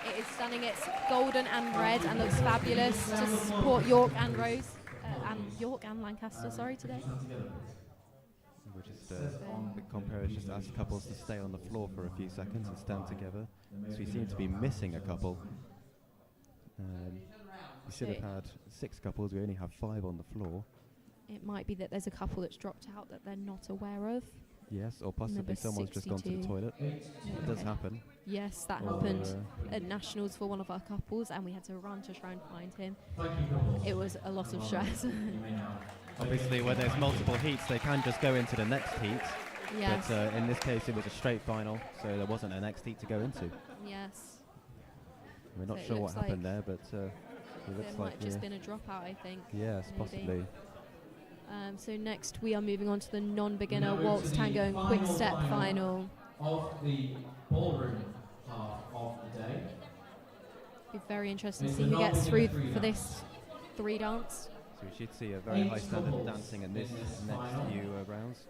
it is stunning. It's golden and red and looks fabulous to support York and Rose. York and Lancaster, sorry, today. We're just, the compare just asked couples to stay on the floor for a few seconds and stand together. So we seem to be missing a couple. We should have had 6 couples, we only have 5 on the floor. It might be that there's a couple that's dropped out that they're not aware of. Yes, or possibly Number someone's 62. Just gone to the toilet. It does happen. Yes, that happened at Nationals for one of our couples, and we had to run to try and find him. It was a lot of stress. Obviously, when there's multiple heats, they can just go into the next heat. Yes. But in this case, it was a straight final, so there wasn't a next heat to go into. Yes. We're not sure what happened there, but it looks like there might have just been a dropout, I think. Yes, possibly. So next we are moving on to the non-beginner waltz, tango and quickstep final. Of the ballroom half of the day. Be very interesting to see who gets through for this 3 dance. So we should see a very high standard of dancing in this next few rounds.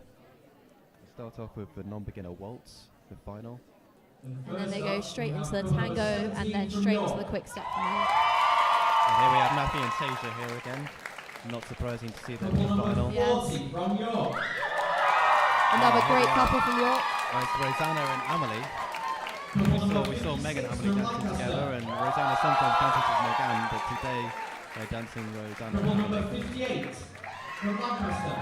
We'll start off with the non-beginner waltz, the final. And then they go straight into the tango and then straight into the quickstep final. And here we have Matthew and Tasia here again. Not surprising to see them in the final. Yes. From York. Another great couple from York. It's Rosanna and Amelie. We saw Meg and Amelie dancing together, and Rosanna sometimes dances with Megan, but today they're dancing Rosanna and Amelie. Number 58 from Lancaster.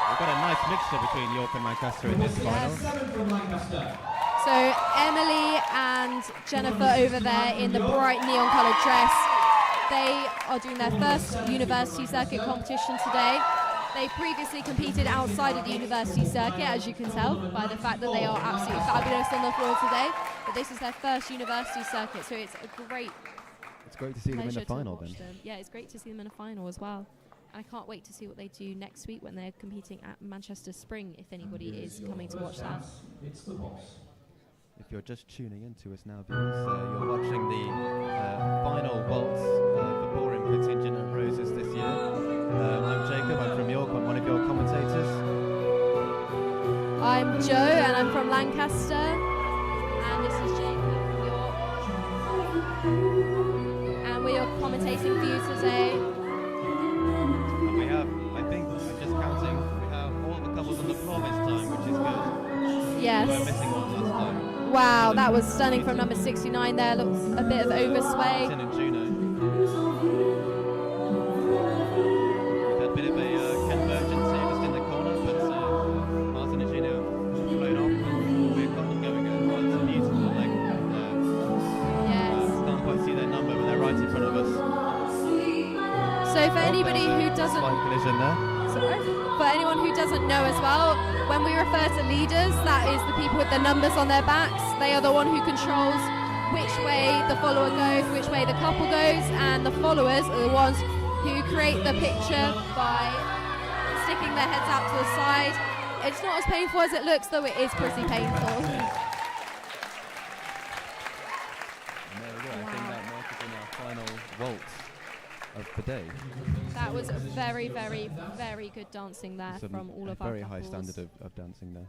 We've got a nice mixture between York and Lancaster in this final. 7 from Lancaster. So Emily and Jennifer over there in the bright neon coloured dress. They are doing their first university circuit competition today. They previously competed outside of the university circuit, as you can tell by the fact that they are absolutely fabulous on the floor today. But this is their first university circuit, so it's a great It's great to see them in the final then. Yeah, it's great to see them in a final as well. And I can't wait to see what they do next week when they're competing at Manchester Spring, if anybody is coming to watch that. It's the boss. If you're just tuning in to us now, viewers, you're watching the final waltz for Ballroom contingent at Roses this year. I'm Jacob, I'm from York, I'm one of your commentators. I'm Jo, and I'm from Lancaster. And this is Jacob from York. And we are commentating for you today. And we have, I think, I'm just counting, we have all the couples on the floor this time, which is good. Yes. We're missing one last time. Wow, that was stunning from number 69 there. Looks a bit of oversway. Martin and Juno. We've had a bit of a convergence here just in the corner, but Martin and Juno have flown off. We've got them going at once. A beautiful leg. Yes. Can't quite see their number, but they're right in front of us. So for anybody who doesn't... Slight collision there. For anyone who doesn't know as well, when we refer to leaders, that is the people with the numbers on their backs. They are the one who controls which way the follower goes, which way the couple goes, and the followers are the ones who create the picture by sticking their heads out to the side. It's not as painful as it looks, though it is pretty painful. And there we go. I think that marks us in our final waltz. of the day. That was very, very, very good dancing there Some from all of our very couples. high standard of dancing there.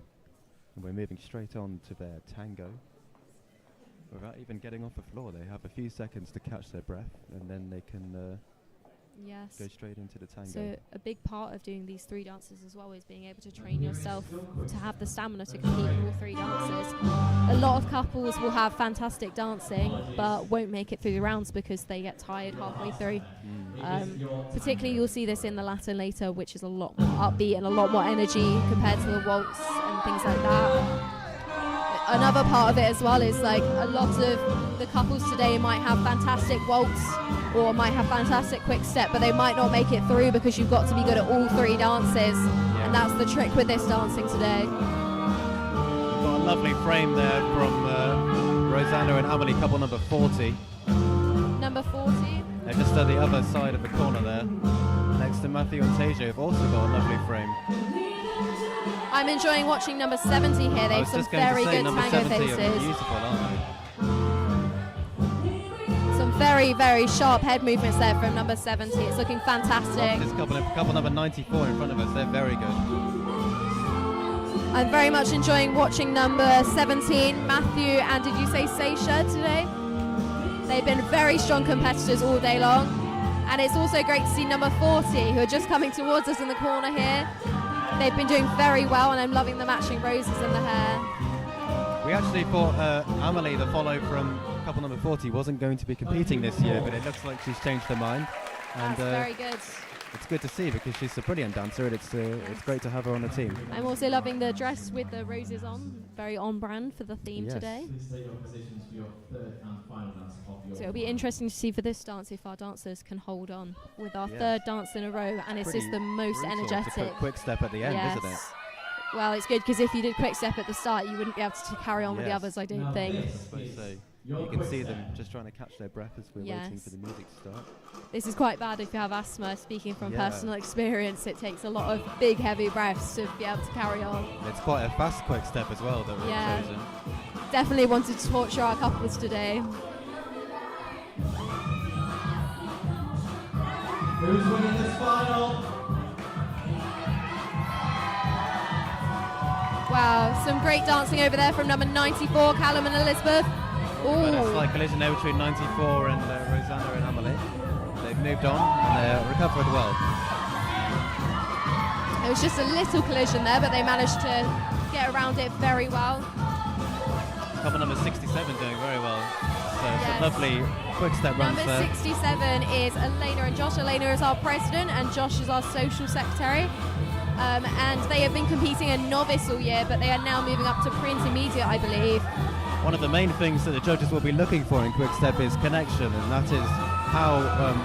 And we're moving straight on to their tango. Without even getting off the floor, they have a few seconds to catch their breath, and then they can Yes. go straight into the tango. So a big part of doing these 3 dances as well is being able to train yourself to have the stamina to compete in all 3 dances. A lot of couples will have fantastic dancing but won't make it through the rounds because they get tired halfway through. Particularly you'll see this in the Latin later, which is a lot more upbeat and a lot more energy compared to the waltz and things like that. Another part of it as well is like a lot of the couples today might have fantastic waltz or might have fantastic quick step, but they might not make it through because you've got to be good at all 3 dances, and that's the trick with this dancing today. We've got a lovely frame there from Rosanna and Amelie, couple number 40. Number 40. They're just at the other side of the corner there, next to Matthew and Teja, who've also got a lovely frame. I'm enjoying watching number 70 here. They have some very good tango faces. Beautiful, aren't they? Some very, very sharp head movements there from number 70. It's looking fantastic. This couple number 94 in front of us, they're very good. I'm very much enjoying watching number 17, Matthew, and did you say Seisha today? They've been very strong competitors all day long. And it's also great to see number 40, who are just coming towards us in the corner here. They've been doing very well, and I'm loving the matching roses in the hair. We actually thought Amelie, the follow from couple number 40, wasn't going to be competing this year, but it looks like she's changed her mind. That's very good. It's good to see because she's a brilliant dancer, and it's great to have her on the team. I'm also loving the dress with the roses on, very on brand for the theme today. So it'll be interesting to see for this dance if our dancers can hold on with our 3rd dance in a row, and it's just the most energetic. To put quick step at the end, isn't it? Well, it's good because if you did quick step at the start, you wouldn't be able to carry on with the others, I don't think. You can see them just trying to catch their breath as we're waiting for the music to start. This is quite bad if you have asthma. Speaking from personal experience, it takes a lot of big, heavy breaths to be able to carry on. It's quite a fast quick step as well that we've chosen. Definitely wanted to torture our couples today. Who's winning this final? Wow, some great dancing over there from number 94, Callum and Elizabeth. But it's like collision there between 94 and Rosanna and Amelie. They've moved on and they're recovered well. It was just a little collision there, but they managed to get around it very well. Couple number 67 doing very well. So it's a lovely quick step run. Number 67 is Elena and Josh. Elena is our president and Josh is our social secretary. And they have been competing in novice all year, but they are now moving up to pre-intermediate, I believe. One of the main things that the judges will be looking for in quick step is connection, and that is how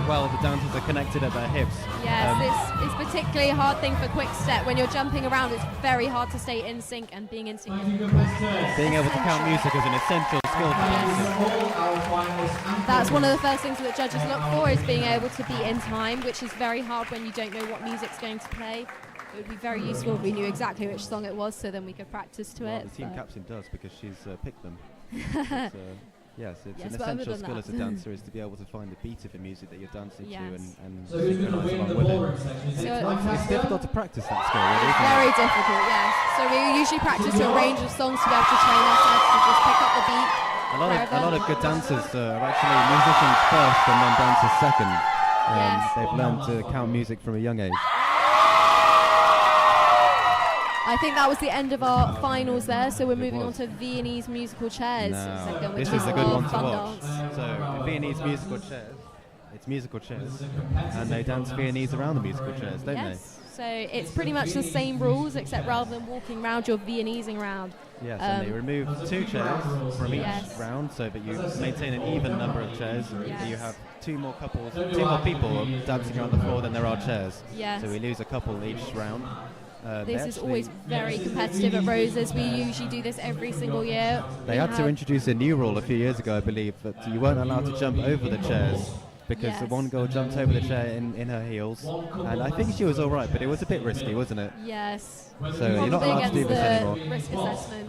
well the dancers are connected at their hips. Yes, it's particularly a hard thing for quick step. When you're jumping around, it's very hard to stay in sync, and being in sync. Being able to count music is an essential skill for dancers. That's one of the first things that judges look for, is being able to be in time, which is very hard when you don't know what music's going to play. It would be very useful if we knew exactly which song it was, so then we could practice to it. The team captain does, because she's picked them. Yes, it's an essential skill as a dancer, is to be able to find the beat of the music that you're dancing to and so who's going to win the ballroom section? It's difficult to practice that skill, really, it's isn't it? very difficult, yes. So we usually practice to a range of songs to be able to train ourselves to just pick up the beat. A lot of good dancers are actually musicians first and then dancers second. They've learned to count music from a young age. I think that was the end of our finals there, so we're moving on to Viennese musical chairs. Now, this is a good one to watch. So, Viennese musical chairs, it's musical chairs, and they dance Viennese around the musical chairs, don't they? So it's pretty much the same rules, except rather than walking around, you're Viennese around. Yes, and they remove 2 chairs from each round, so that you maintain an even number of chairs. You have 2 more people dancing around the floor than there are chairs. Yes. So we lose a couple each round. This is always very competitive at Roses. We usually do this every single year. They had to introduce a new rule a few years ago, I believe, that you weren't allowed to jump over the chairs, because the one girl jumped over the chair in her heels, and I think she was all right, but it was a bit risky, wasn't it? Yes. So you're not allowed to do this anymore. Risk assessment.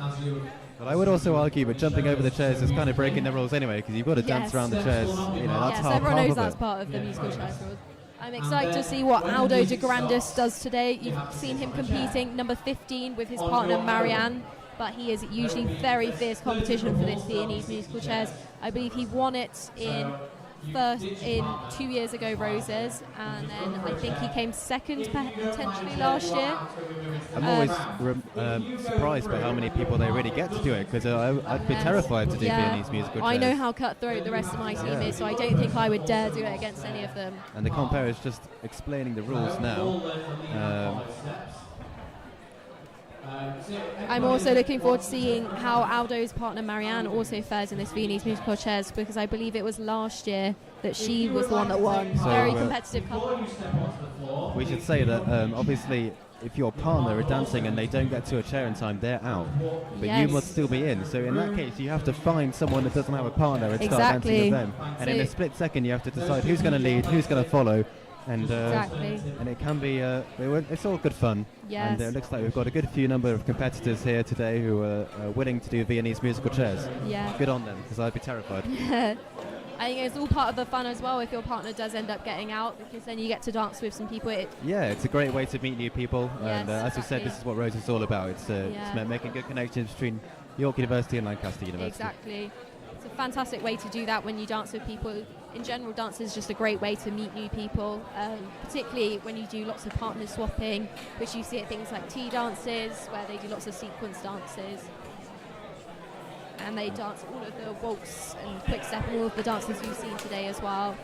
But I would also argue that jumping over the chairs is kind of breaking the rules anyway, because you've got to dance around the chairs. You know, that's Yes, half everyone knows of that's it. part of the musical chairs rules. I'm excited to see what Aldo de Grandis does today. You've seen him competing number 15 with his partner Marianne, but he is usually very fierce competition for this Viennese musical chairs. I believe he won it in 2 years ago Roses, and then I think he came second potentially last year. I'm always surprised by how many people they really get to do it, because I'd be terrified to do Viennese musical chairs. I know how cutthroat the rest of my team is, so I don't think I would dare do it against any of them. And the compere is just explaining the rules now. I'm also looking forward to seeing how Aldo's partner Marianne also fares in this Viennese musical chairs, because I believe it was last year that she was the one that won. So, very competitive couple. We should say that obviously if your partner are dancing and they don't get to a chair in time, they're out. But you must still be in. So in that case, you have to find someone that doesn't have a partner and start dancing with them. And in a split second, you have to decide who's going to lead, who's going to follow. And and it can be it's all good fun. Yes. And it looks like we've got a good few number of competitors here today who are willing to do Viennese musical chairs. Yeah. Good on them, because I'd be terrified. I think it's all part of the fun as well if your partner does end up getting out, because then you get to dance with some people. It's a great way to meet new people. Yes, And as we said, this is what Rose is all about. It's making good connections between York University and Lancaster University. Exactly. It's a fantastic way to do that when you dance with people. In general, dance is just a great way to meet new people, particularly when you do lots of partner swapping, which you see at things like tea dances, where they do lots of sequence dances. And they dance all of the waltz and quickstep and all of the dances you've seen today as well.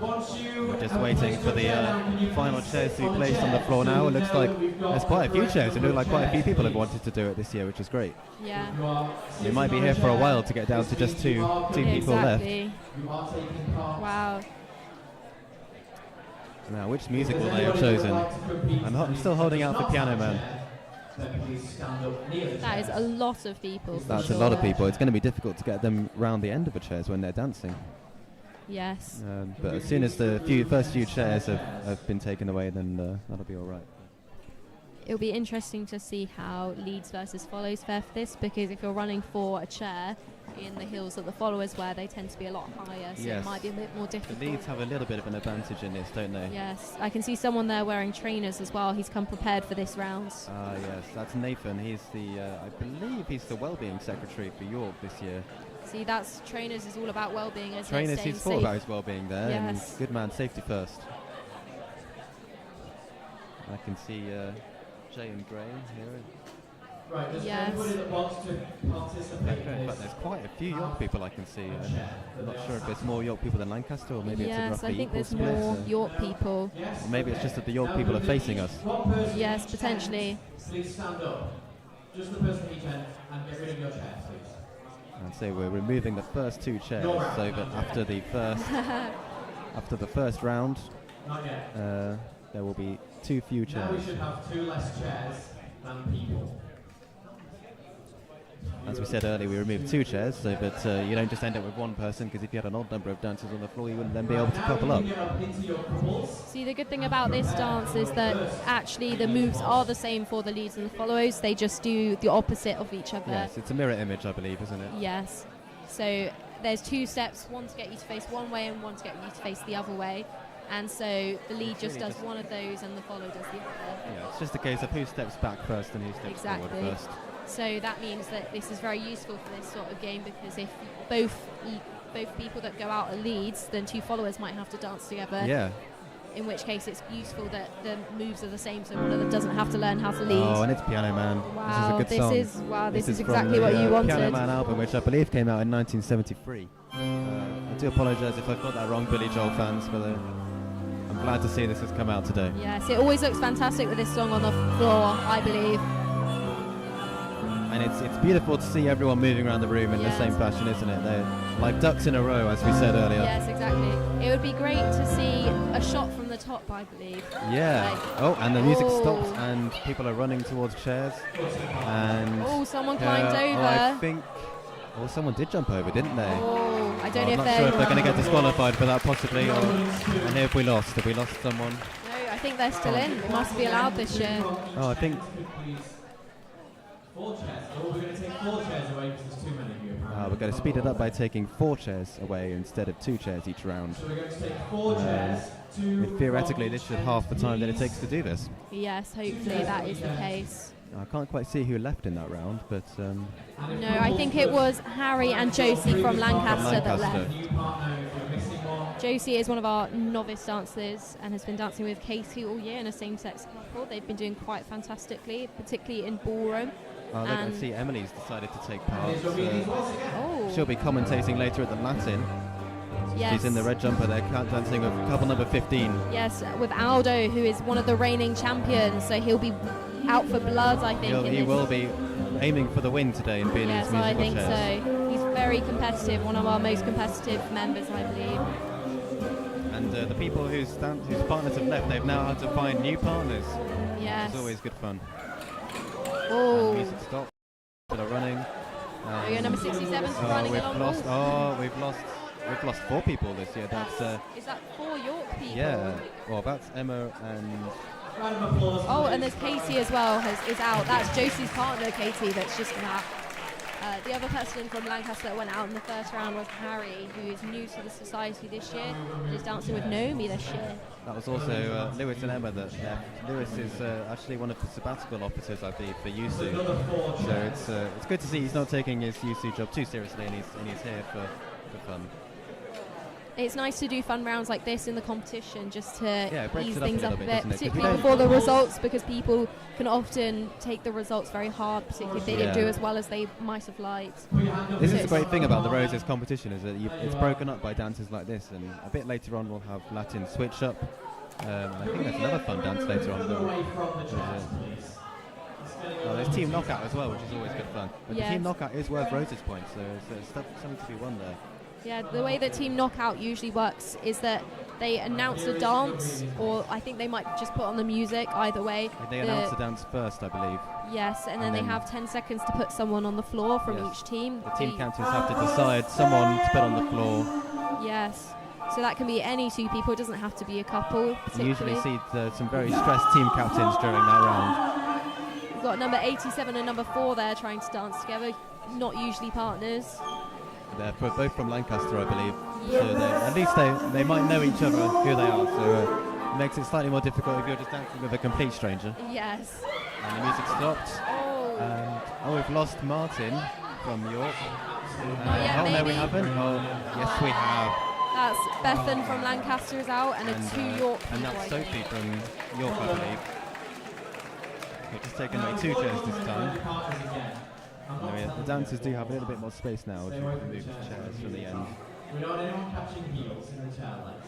We're just waiting for the final chairs to be placed on the floor now. It looks like there's quite a few chairs. It looks like quite a few people have wanted to do it this year, which is great. Yeah. We might be here for a while to get down to just two people left. Wow. Now, which musical they have chosen? I'm still holding out for Piano Man. That is a lot of people. That's a lot of people. It's going to be difficult to get them round the end of the chairs when they're dancing. Yes. But as soon as the first few chairs have been taken away, then that'll be all right. It'll be interesting to see how leads versus follows fare for this, because if you're running for a chair in the heels that the followers wear, they tend to be a lot higher, so it might be a bit more difficult. The leads have a little bit of an advantage in this, don't they? Yes, I can see someone there wearing trainers as well. He's come prepared for this round. Yes, that's Nathan. He's I believe he's the Wellbeing Secretary for York this year. See, that's trainers is all about well-being, isn't it? Trainers, he's thought about his well-being there. Yes. And good man, safety first. I can see Jay and Gray here. Right, does Yes. anybody that wants to participate in But this? there's quite a few York people I can see. I'm not sure if there's more York people than Lancaster, or maybe it's a Yes, roughly I think equal there's split, more so- York people. Or maybe it's just that the York people are facing us. One person Yes, each potentially. end, please stand up. Just the person each end, and get rid of your chair, please. And so we're removing the first two chairs, so that after the first round, Not yet. there will be too few Now chairs. we should have 2 less chairs than people. As we said earlier, we removed 2 chairs, so that you don't just end up with one person, because if you had an odd number of dancers on the floor, you wouldn't then be able to couple up. See, the good thing about this dance is that actually the moves are the same for the leads and the followers. They just do the opposite of each other. Yes, it's a mirror image, I believe, isn't it? Yes. So there's 2 steps, one to get you to face one way and one to get you to face the other way. And so the lead just does one of those and the follow does the other. Yeah, it's just a case of who steps back first and who steps forward first. So that means that this is very useful for this sort of game, because if both people that go out are leads, then 2 followers might have to dance together. Yeah. In which case it's useful that the moves are the same, so one of them doesn't have to learn how to lead. Oh, and it's Piano Man. Wow, this is a good song. This is from exactly the, what you wanted. Piano Man album, which I believe came out in 1973. I do apologise if I've got that wrong, Billy Joel fans, but I'm glad to see this has come out today. Yes, it always looks fantastic with this song on the floor, I believe. And it's beautiful to see everyone moving around the room in the same fashion, isn't it? They're like ducks in a row, as we said earlier. Yes, exactly. It would be great to see a shot from the top, I believe. Yeah. And the music stops, and people are running towards chairs. And someone climbed over. I think. Someone did jump over, didn't they? I don't know if I'm not sure if they're going to get disqualified for that, possibly. And have we lost? Have we lost someone? No, I think they're still in. It must be allowed this year. I think. 4 chairs. Oh, we're going to take 4 chairs away because there's too many of you. We're going to speed it up by taking 4 chairs away instead of 2 chairs each round. So we're going to take 4 chairs. Theoretically, this should half the time that it takes to do this. Yes, hopefully that is the case. I can't quite see who left in that round, but No, I think it was Harry and Josie from Lancaster that left. Josie is one of our novice dancers and has been dancing with Casey all year in a same-sex couple. They've been doing quite fantastically, particularly in ballroom. I see Emily's decided to take part. Oh. She'll be commentating later at the Latin. Yes. She's in the red jumper there, dancing with couple number 15. Yes, with Aldo, who is one of the reigning champions, so he'll be out for blood, I think. He will be aiming for the win today in Viennese Yes, musical I think chairs. so. He's very competitive, one of our most competitive members, I believe. And the people whose partners have left, they've now had to find new partners. Yes. It's always good fun. Oh. Music stop. Bit of running. Number 67's running along. We've lost 4 people this year. Is that 4 York people? Yeah. Well, that's Emma and. Oh, and there's Katie as well, is out. That's Josie's partner, Katie, that's just come out. The other person from Lancaster that went out in the first round was Harry, who is new to the society this year and is dancing with Naomi this year. That was also Lewis and Emma that left. Lewis is actually one of the sabbatical officers, I believe, for UC. So it's good to see he's not taking his UC job too seriously, and he's here for fun. It's nice to do fun rounds like this in the competition just to ease things up a bit, doesn't it? particularly before the results, because people can often take the results very hard, particularly if they didn't do as well as they might have liked. This is the great thing about the Roses competition, is that it's broken up by dances like this, and a bit later on we'll have Latin switch up. I think there's another fun dance later on. There's team knockout as well, which is always good fun. But the team knockout is worth Roses points, so there's something to be won there. Yeah, the way that Team Knockout usually works is that they announce a dance, or I think they might just put on the music, either way. They announce the dance first, I believe. Yes, and then they have 10 seconds to put someone on the floor from each team. The team captains have to decide someone to put on the floor. Yes, so that can be any 2 people, it doesn't have to be a couple. You usually see some very stressed team captains during that round. We've got number 87 and number 4 there trying to dance together, not usually partners. They're both from Lancaster, I believe. So at least they might know each other, who they are. So it makes it slightly more difficult if you're just dancing with a complete stranger. Yes. And the music stopped. And we've lost Martin from York. No, we haven't. Oh, yes, we have. That's Bethan from Lancaster is out, and 2 York people. And that's Sophie from York, I believe. We've just taken away 2 chairs this time. The dancers do have a little bit more space now as we move the chairs from the end. We don't want anyone catching heels in the chair legs.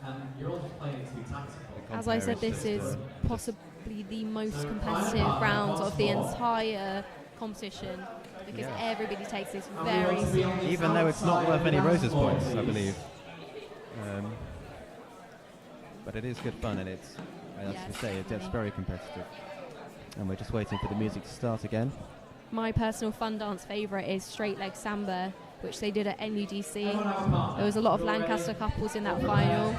And you're all just playing too tactical. As I said, this is possibly the most competitive round of the entire competition, because everybody takes this very seriously. Even though it's not worth any Roses points, I believe. But it is good fun, and it's very competitive. And we're just waiting for the music to start again. My personal fun dance favourite is straight leg samba, which they did at NUDC. There was a lot of Lancaster couples in that final,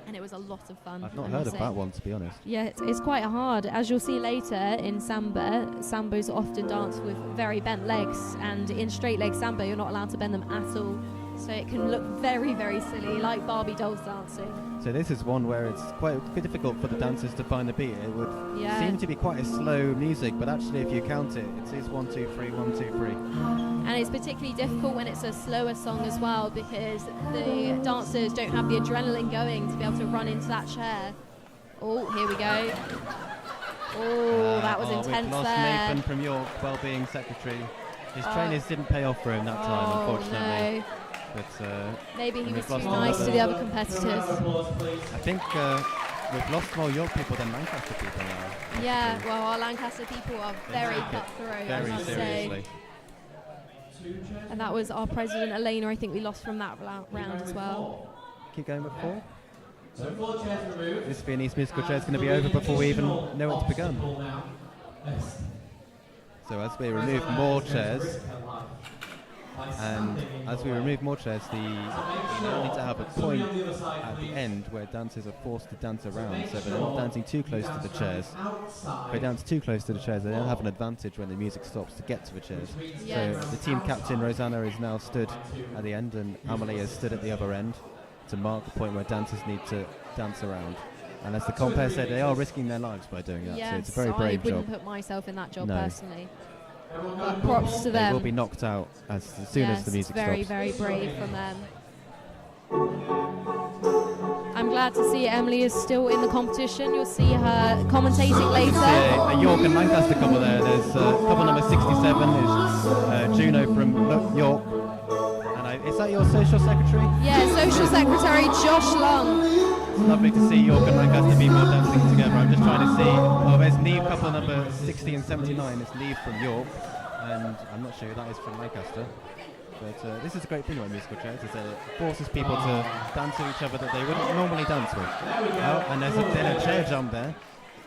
and it was a lot of fun. I've not heard of that one, to be honest. Yeah, it's quite hard. As you'll see later in samba, sambas often dance with very bent legs, and in straight leg samba you're not allowed to bend them at all. So it can look very, very silly, like Barbie dolls dancing. So this is one where it's quite difficult for the dancers to find the beat. It would seem to be quite a slow music, but actually if you count it, it is 1, 2, 3, 1, 2, 3. And it's particularly difficult when it's a slower song as well, because the dancers don't have the adrenaline going to be able to run into that chair. Oh, here we go. Oh, that was intense we've lost there. Nathan from York, Wellbeing Secretary. His trainers didn't pay off for him that time, unfortunately. No. But, maybe he was too nice to the other competitors. I think we've lost more York people than Lancaster people now. Yeah, well, our Lancaster people are very cutthroat, I must say. And that was our president, Elena. I think we lost from that round as well. Keep going with 4. So 4 chairs removed. This Viennese musical chair is going to be over before we even know it's begun. So as we remove more chairs, And as we remove more chairs, we now need to have a point at the end where dancers are forced to dance around, so they're not dancing too close to the chairs. If they dance too close to the chairs, they don't have an advantage when the music stops to get to the chairs. Yes. So the team captain, Rosanna, is now stood at the end, and Amelie is stood at the other end to mark the point where dancers need to dance around. And as the compere said, they are risking their lives by doing that, so it's a very brave I wouldn't job. put myself in that job No. personally. But props to They them. will be knocked out as soon as the music very, stops. very brave from them. I'm glad to see Emily is still in the competition. You'll see her commentating later. A York and Lancaster couple there. There's couple number 67 is Juno from York. And is that your social secretary? Yeah, Social Secretary Josh Lung. It's lovely to see York and Lancaster people dancing together. I'm just trying to see. Oh, there's Neve, couple number 60 and 79. It's Neve from York. And I'm not sure who that is from Lancaster. But this is a great thing about musical chairs, is that it forces people to dance with each other that they wouldn't normally dance with. Oh, and there's a chair jump there.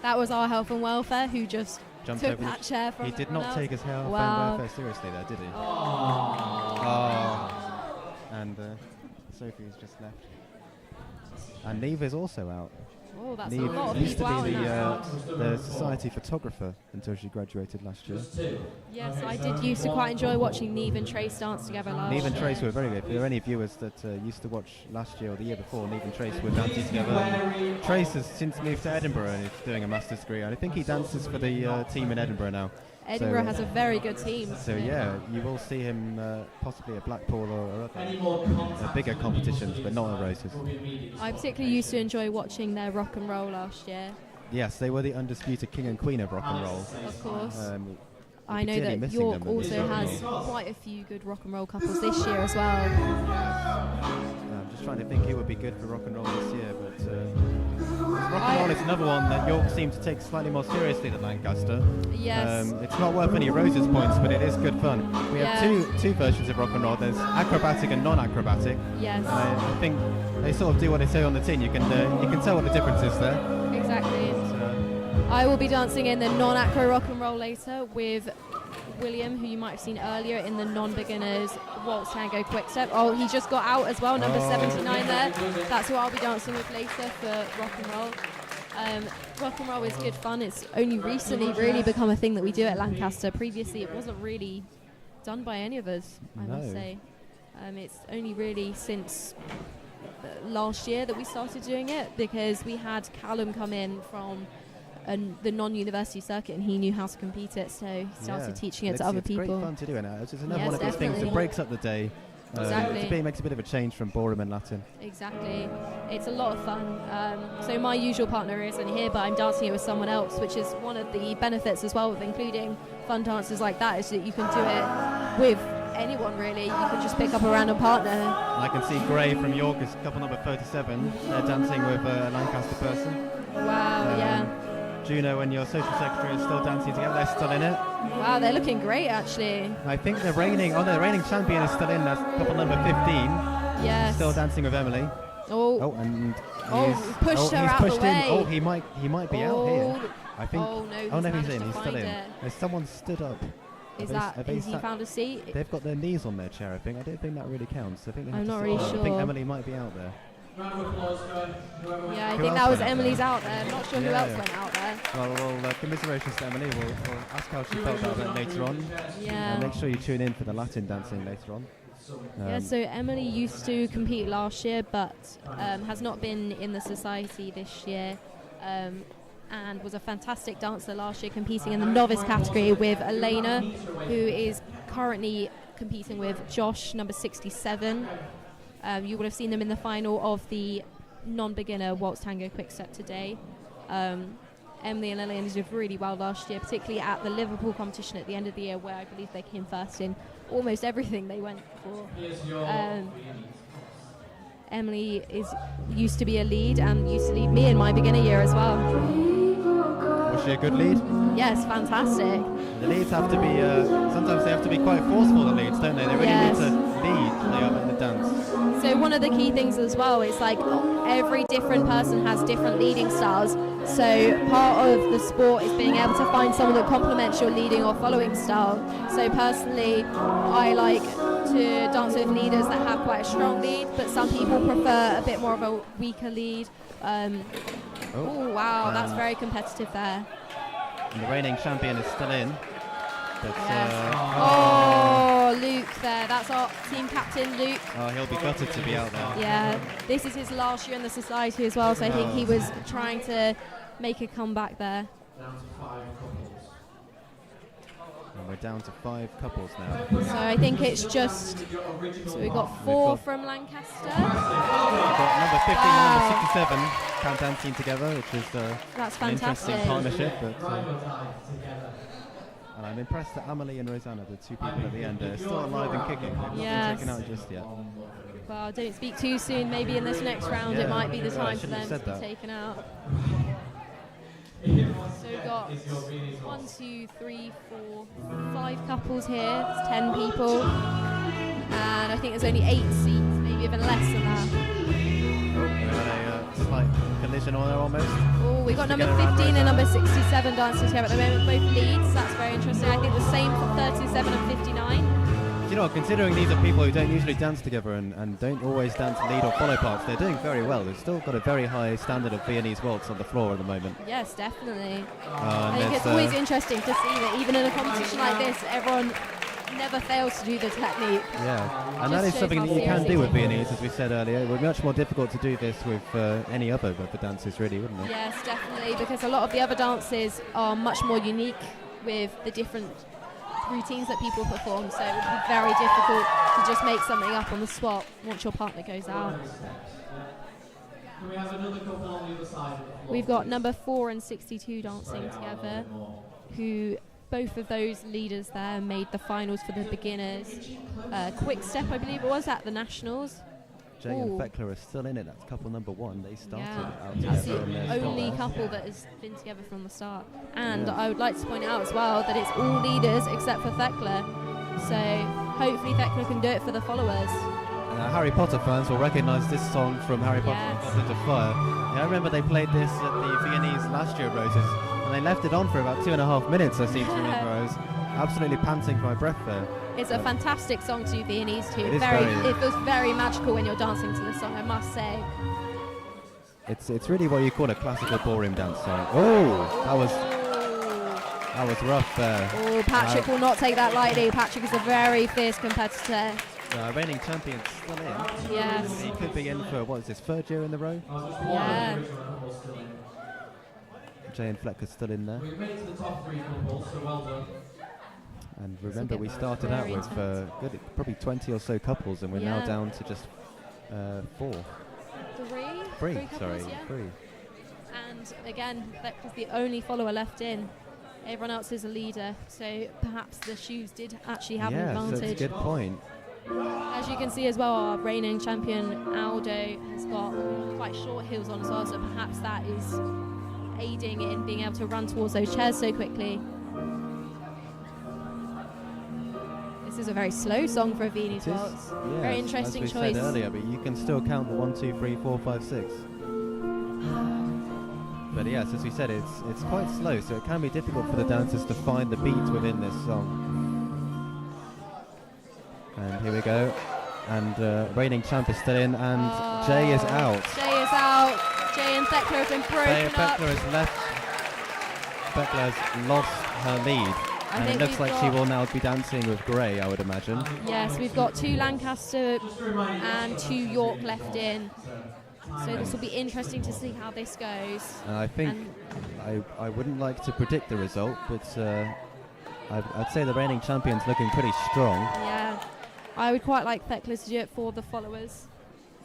That was our health and welfare who just Jumped took over that chair from He did everyone not else. take his health and Wow. welfare seriously there, did he? Oh. And Sophie's just left. And Neve is also out. Oh, that's a Neve lot of used to people out be in that. the society photographer until she graduated last year. Yes, I did used to quite enjoy watching Neve and Trace dance together last Neve and year. Trace were very good. If there are any viewers that used to watch last year or the year before, Neve and Trace were dancing together. Trace has since moved to Edinburgh and is doing a master's degree. And I think he dances for the team in Edinburgh now. Edinburgh has a very good team. So yeah, you will see him possibly at Blackpool or other bigger competitions, but not at Roses. I particularly used to enjoy watching their rock and roll last year. Yes, they were the undisputed king and queen of rock and roll. Of course. I we'll be know dearly that missing York them in also this has rock and roll. quite a few good rock and roll couples this year as well. I'm just trying to think who would be good for rock and roll this year, but rock and roll is another one that York seemed to take slightly more seriously than Lancaster. Yes. It's not worth any Roses points, but it is good fun. We have two versions of rock and roll. There's acrobatic and non-acrobatic. Yes. I think they sort of do what they say on the tin. You can tell what the difference is there. Exactly. I will be dancing in the non-acro rock and roll later with William, who you might have seen earlier in the non-beginners waltz tango quickstep. Oh, he just got out as well, number 79 there. That's who I'll be dancing with later for rock and roll. Rock and roll is good fun. It's only recently really become a thing that we do at Lancaster. Previously, it wasn't really done by any of us, I must say. It's only really since last year that we started doing it, because we had Callum come in from the non-university circuit, and he knew how to compete it, so he started teaching it to other people. It's great fun to do, and it's another Yes, one of these things that breaks up the day. Exactly. It makes a bit of a change from ballroom and Latin. Exactly. It's a lot of fun. So my usual partner isn't here, but I'm dancing it with someone else, which is one of the benefits as well with including fun dances like that, is that you can do it with anyone really. You can just pick up a random partner. I can see Gray from York is couple number 37. They're dancing with a Lancaster person. Wow, yeah. Juno and your social secretary are still dancing together. They're still in it. Wow, they're looking great actually. I think the reigning champion is still in. That's couple number 15. Yes. Still dancing with Emily. Oh, and he's pushed her out the way. Oh, he might be out here. I think. Oh no, he's managed in. to He's still find in. it. There's someone stood up. Has he found a seat? They've got their knees on their chair. I think. I don't think that really counts. I think they have I'm to not sit really down. I think sure. Emily might be out there. Yeah, I Who think else that was went out Emily's there? out there. I'm not sure who else went out there. Well, commiserations to Emily. We'll ask how she felt about it later on. Yeah. Make sure you tune in for the Latin dancing later on. Yeah, so Emily used to compete last year, but has not been in the society this year, and was a fantastic dancer last year, competing in the novice category with Elena, who is currently competing with Josh, number 67. You would have seen them in the final of the non-beginner waltz tango quickstep today. Emily and Elena did really well last year, particularly at the Liverpool competition at the end of the year, where I believe they came first in almost everything they went for. Emily used to be a lead and used to lead me in my beginner year as well. Was she a good lead? Yes, fantastic. The leads have to be, sometimes they have to be quite forceful, the leads, don't they? They really need to lead the other in the dance. So one of the key things as well is like every different person has different leading styles. So part of the sport is being able to find someone that complements your leading or following style. So personally, I like to dance with leaders that have quite a strong lead, but some people prefer a bit more of a weaker lead. Oh wow, that's very competitive there. And the reigning champion is still in. But, Luke there. That's our team captain, Luke. Oh, he'll be gutted to be out there. Yeah, this is his last year in the society as well, so I think he was trying to make a comeback there. Down to 5 couples. And we're down to 5 couples now. So I think it's just, so we've got 4 from Lancaster. We've got number 15 and number 67 dancing together, which is That's an interesting fantastic. partnership. But, and I'm impressed that Amelie and Rosanna, the 2 people at the end, are still alive and kicking. They've not been taken out just yet. Well, don't speak too soon. Maybe in this next round it might be the Well, I time for shouldn't them have to said be that. taken out. So we've got 1, 2, 3, 4, 5 couples here. It's 10 people. And I think there's only 8 seats, maybe even less than that. We've got a slight collision on there almost. Oh, we've got Just to number get around 15 and Rosanna. number 67 dancers here at the moment, both leads. That's very interesting. I think the same for 37 and 59. Do you know what, considering these are people who don't usually dance together and don't always dance lead or follow parts, they're doing very well. They've still got a very high standard of Viennese waltz on the floor at the moment. Yes, definitely. And I think it's always interesting to see that even in a competition like this, everyone never fails to do the technique. Yeah, and Just that is shows something how that you can seriously do with taken it Viennese, is. as we said earlier. It would be much more difficult to do this with any other of the dances, really, wouldn't it? Yes, definitely, because a lot of the other dances are much more unique with the different routines that people perform, so it would be very difficult to just make something up on the spot once your partner goes out. Can we have another couple on the other side of the floor? We've got number 4 and 62 dancing together, who both of those leaders there made the finals for the beginners. Quickstep, I believe it was, at the Nationals. Jay and Ooh. Feckler are still in it. That's couple number 1. They started out That's together. the and they're still only there. couple that has been together from the start. And Yeah. I would like to point out as well that it's all leaders except for Thekla. So hopefully Thekla can do it for the followers. Harry Potter fans will recognise this song from Harry Potter and Yes. the Goblet of Fire. Yeah, I remember they played this at the Viennese last year at Roses, and they left it on for about 2.5 minutes, I seem to remember. I was absolutely panting for my breath there. It's a fantastic song to do Viennese to. It is It feels very magical when you're dancing to the song, I must say. It's really what you call a classical ballroom dance song. Oh, that was rough there. Oh, Patrick will not take that lightly. Patrick is a very fierce competitor. Reigning champion's still in. Yes. He could be in for, what is this, 3rd year in the row? Yeah. Jay and Flecker's still in there. We've made it to the top 3 couples, so well done. And remember, we get started out very with probably 20 or so couples, and we're now Yeah. down to just 4. Three Sorry, couples, yeah. 3. And again, that was the only follower left in. Everyone else is a leader, so perhaps the shoes did actually have an Yeah, so advantage. that's a good point. As you can see as well, our reigning champion Aldo has got quite short heels on as well, so perhaps that is aiding in being able to run towards those chairs so quickly. This is a very slow song for a Viennese It is, waltz. yeah, Very interesting as we choice. said earlier, but you can still count the 1, 2, 3, 4, 5, 6. But yes, as we said, it's quite slow, so it can be difficult for the dancers to find the beat within this song. And here we go. And reigning champ is still in, and Jay is out. Jay is out. Jay and Thekla have been broken up. Beckler has left. Beckler has lost her lead. I And it think looks we've like she got- will now be dancing with Gray, I would imagine. Yes, we've got 2 Lancaster and 2 York left in. So this will be interesting to see how this goes. And I think I wouldn't like to predict the result, but I'd say the reigning champion's looking pretty strong. Yeah, I would quite like Thekla to do it for the followers.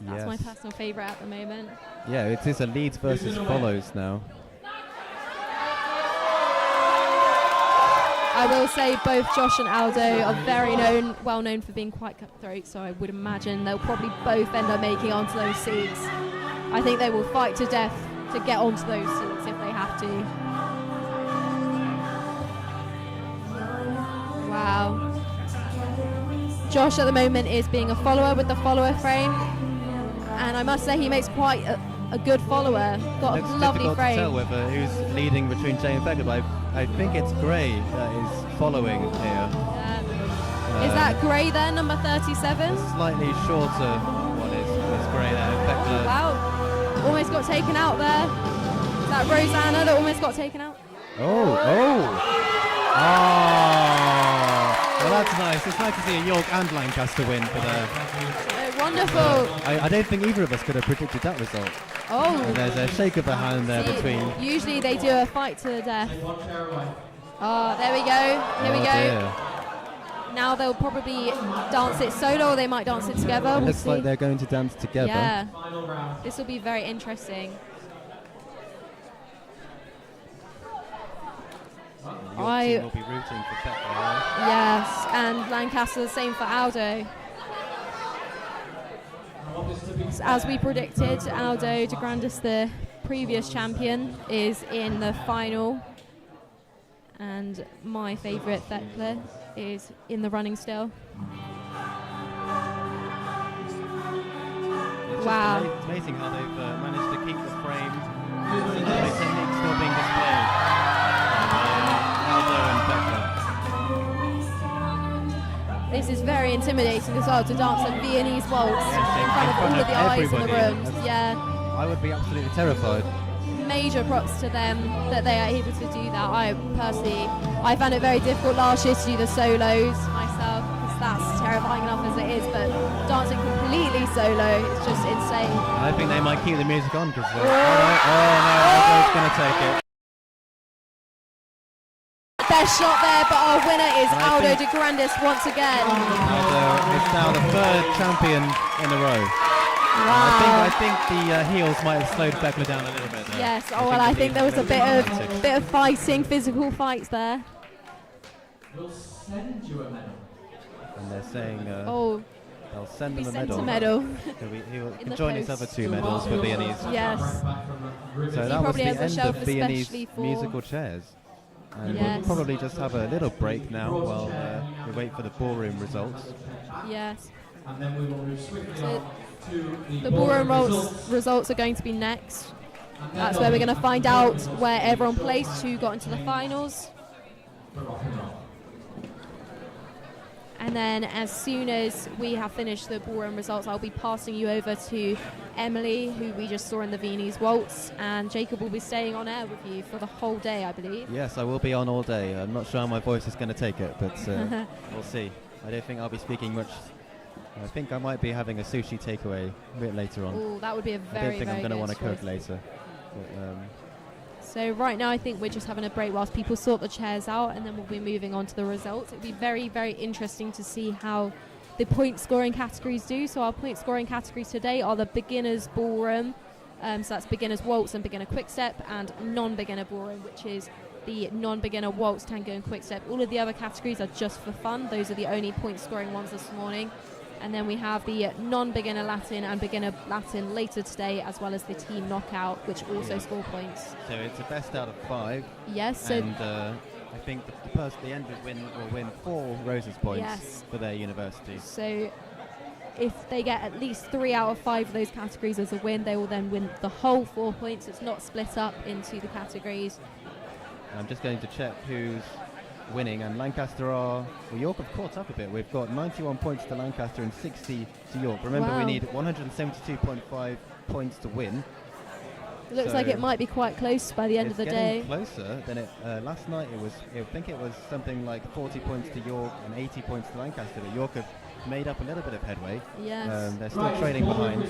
That's my Yes. personal favourite at the moment. Yeah, it is a leads versus follows now. I will say both Josh and Aldo are well known for being quite cutthroat, so I would imagine they'll probably both end up making onto those seats. I think they will fight to death to get onto those seats if they have to. Wow. Josh at the moment is being a follower with the follower frame, and I must say he makes quite a good follower. Got It's a lovely difficult frame. to tell whether who's leading between Jay and Becker, but I think it's Gray that is following here. Is that Gray there, number 37? Slightly shorter one is Gray there. Oh, wow. Almost got taken out there. Is that Rosanna that almost got taken out? Oh. Well, that's nice. It's nice to see a York and Lancaster win for the... Wonderful. I don't think either of us could have predicted that result. Oh. And there's a shake of the hand there between... Usually they do a fight to the death. Oh, there we go. Here we go. Dear. Now they'll probably dance it solo, or they might dance it together. It looks like they're going to dance together. Yeah. This will be very interesting. Your team will be rooting for Becca. Yes, and Lancaster the same for Aldo. As we predicted, Aldo de Grandis, the previous champion, is in the final. And my favourite, Thekla, is in the running still. Wow. It's amazing how they've managed to keep the frame. The technique still being displayed. Aldo and Thekla. This is very intimidating as well, to dance a Viennese waltz in front of all of the eyes in the room. Yeah. I would be absolutely terrified. Major props to them that they are able to do that. I found it very difficult last year to do the solos myself, because that's terrifying enough as it is, but dancing completely solo is just insane. I think they might keep the music on because Aldo's going to take it. Best shot there, but our winner is Aldo de Grandis once again. Aldo is now the third champion in a row. Wow. I think the heels might have slowed Beckler down a little bit there. Yes, I think there was a bit of fighting, physical fights there. We'll send you a medal. And they're saying they'll send him a sent medal. a medal. He can join his other two medals for Viennese. Yes. So that was the has a end shelf of Viennese especially for- musical chairs. And Yes. we'll probably just have a little break now while we wait for the ballroom results. Yes. And then we will move swiftly on to The ballroom results are going to be next. That's where we're going to find out where everyone placed, who got into the finals. And then as soon as we have finished the ballroom results, I'll be passing you over to Emily, who we just saw in the Viennese waltz, and Jacob will be staying on air with you for the whole day, I believe. Yes, I will be on all day. I'm not sure how my voice is going to take it, but we'll see. I don't think I'll be speaking much. I think I might be having a sushi takeaway a bit later on. Oh, that would be a I very, don't think I'm very going to good want to cook choice. later. But, So right now I think we're just having a break whilst people sort the chairs out, and then we'll be moving on to the results. It'll be very, very interesting to see how the point scoring categories do. So our point scoring categories today are the beginners ballroom, so that's beginners waltz and beginner quickstep, and non-beginner ballroom, which is the non-beginner waltz, tango and quickstep. All of the other categories are just for fun. Those are the only point scoring ones this morning. And then we have the non-beginner Latin and beginner Latin later today, as well as the team knockout, which also score points. so it's a best out of 5. Yes. So And I think the end will win 4 Roses points Yes. for their university. So if they get at least 3 out of 5 of those categories as a win, they will then win the whole 4 points. It's not split up into the categories. I'm just going to check who's winning, and Lancaster York have caught up a bit. We've got 91 points to Lancaster and 60 to York. Remember, Wow. we need 172.5 points to win. It looks So like it might be quite close by the end of the It's day. getting closer than it last night. I think it was something like 40 points to York and 80 points to Lancaster, but York have made up a little bit of headway. Yes. They're still trailing behind.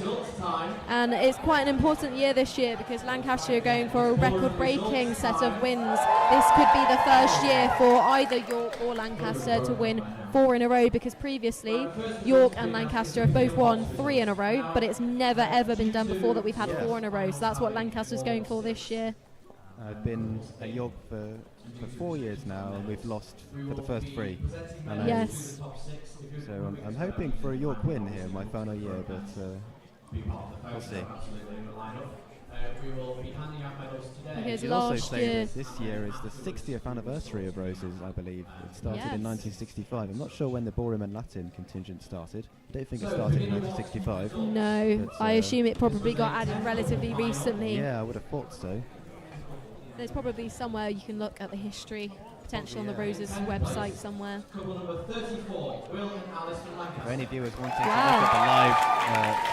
And it's quite an important year this year, because Lancaster are going for a record-breaking set of wins. This could be the first year for either York or Lancaster to win 4 in a row, because previously York and Lancaster have both won 3 in a row, but it's never ever been done before that we've had 4 in a row. So that's what Lancaster's going for this year. I've been at York for 4 years now, and we've lost for the first 3. And Yes. So I'm hoping for a York win here in my final year, but we'll see. Because You also last say year, that this year is the 60th anniversary of Roses, I believe. It started Yes. in 1965. I'm not sure when the ballroom and Latin contingent started. I don't think it started in 1965. no, But, I assume it probably got added relatively recently. Yeah, I would have thought so. There's probably somewhere you can look at the history potentially on the Roses website somewhere. Couple number 34, Will and Alice from Lancaster. For any viewers wanting to look at the live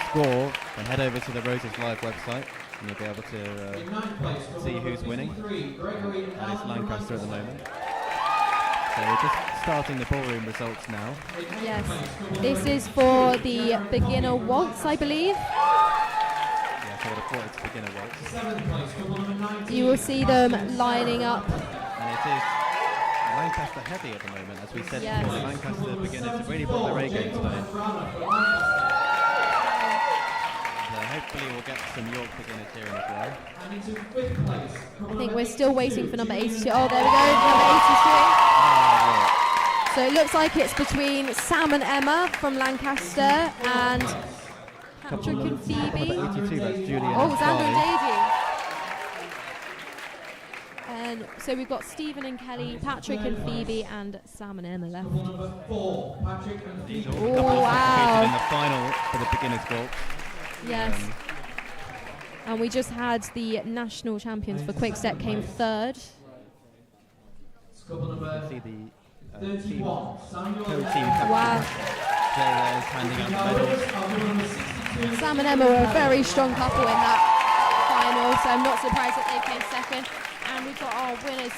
score, then head over to the Roses Live website and you'll be able to In ninth place, see who's winning. 53, Gregory And it's Lancaster at the moment. So we're just starting the ballroom results now. Yes, this is for the beginner waltz, I believe. Yeah, so I would have thought it's beginner waltz. 7th place, couple number 19. You will see them lining up. And it is Lancaster heavy at the moment, as we said Yes. before. The Lancaster beginners have really brought their A game today. Hopefully we'll get some York beginners here in as well. And into 5th place, I think we're still waiting for number 82. Oh, there we go, number 82. So it looks like it's between Sam and Emma from Lancaster and Patrick and Phoebe. Number 82, that's Julian. Oh, and Xander and Charlie. Daisy. And so we've got Stephen and Kelly, Patrick and Phoebe, and Sam and Emma left. couple number 4, Patrick and These Phoebe. are all Oh, couples that competed wow. in the final for the beginners waltz. Yes. And we just had the national champions for quickstep came third. Couple You number can see the team 31, Samuel co-team and captain Wow. Jay there is handing out the medals. couple number 62. Sam and Emma were a very strong couple in that final, so I'm not surprised that they came second. And we've got our winners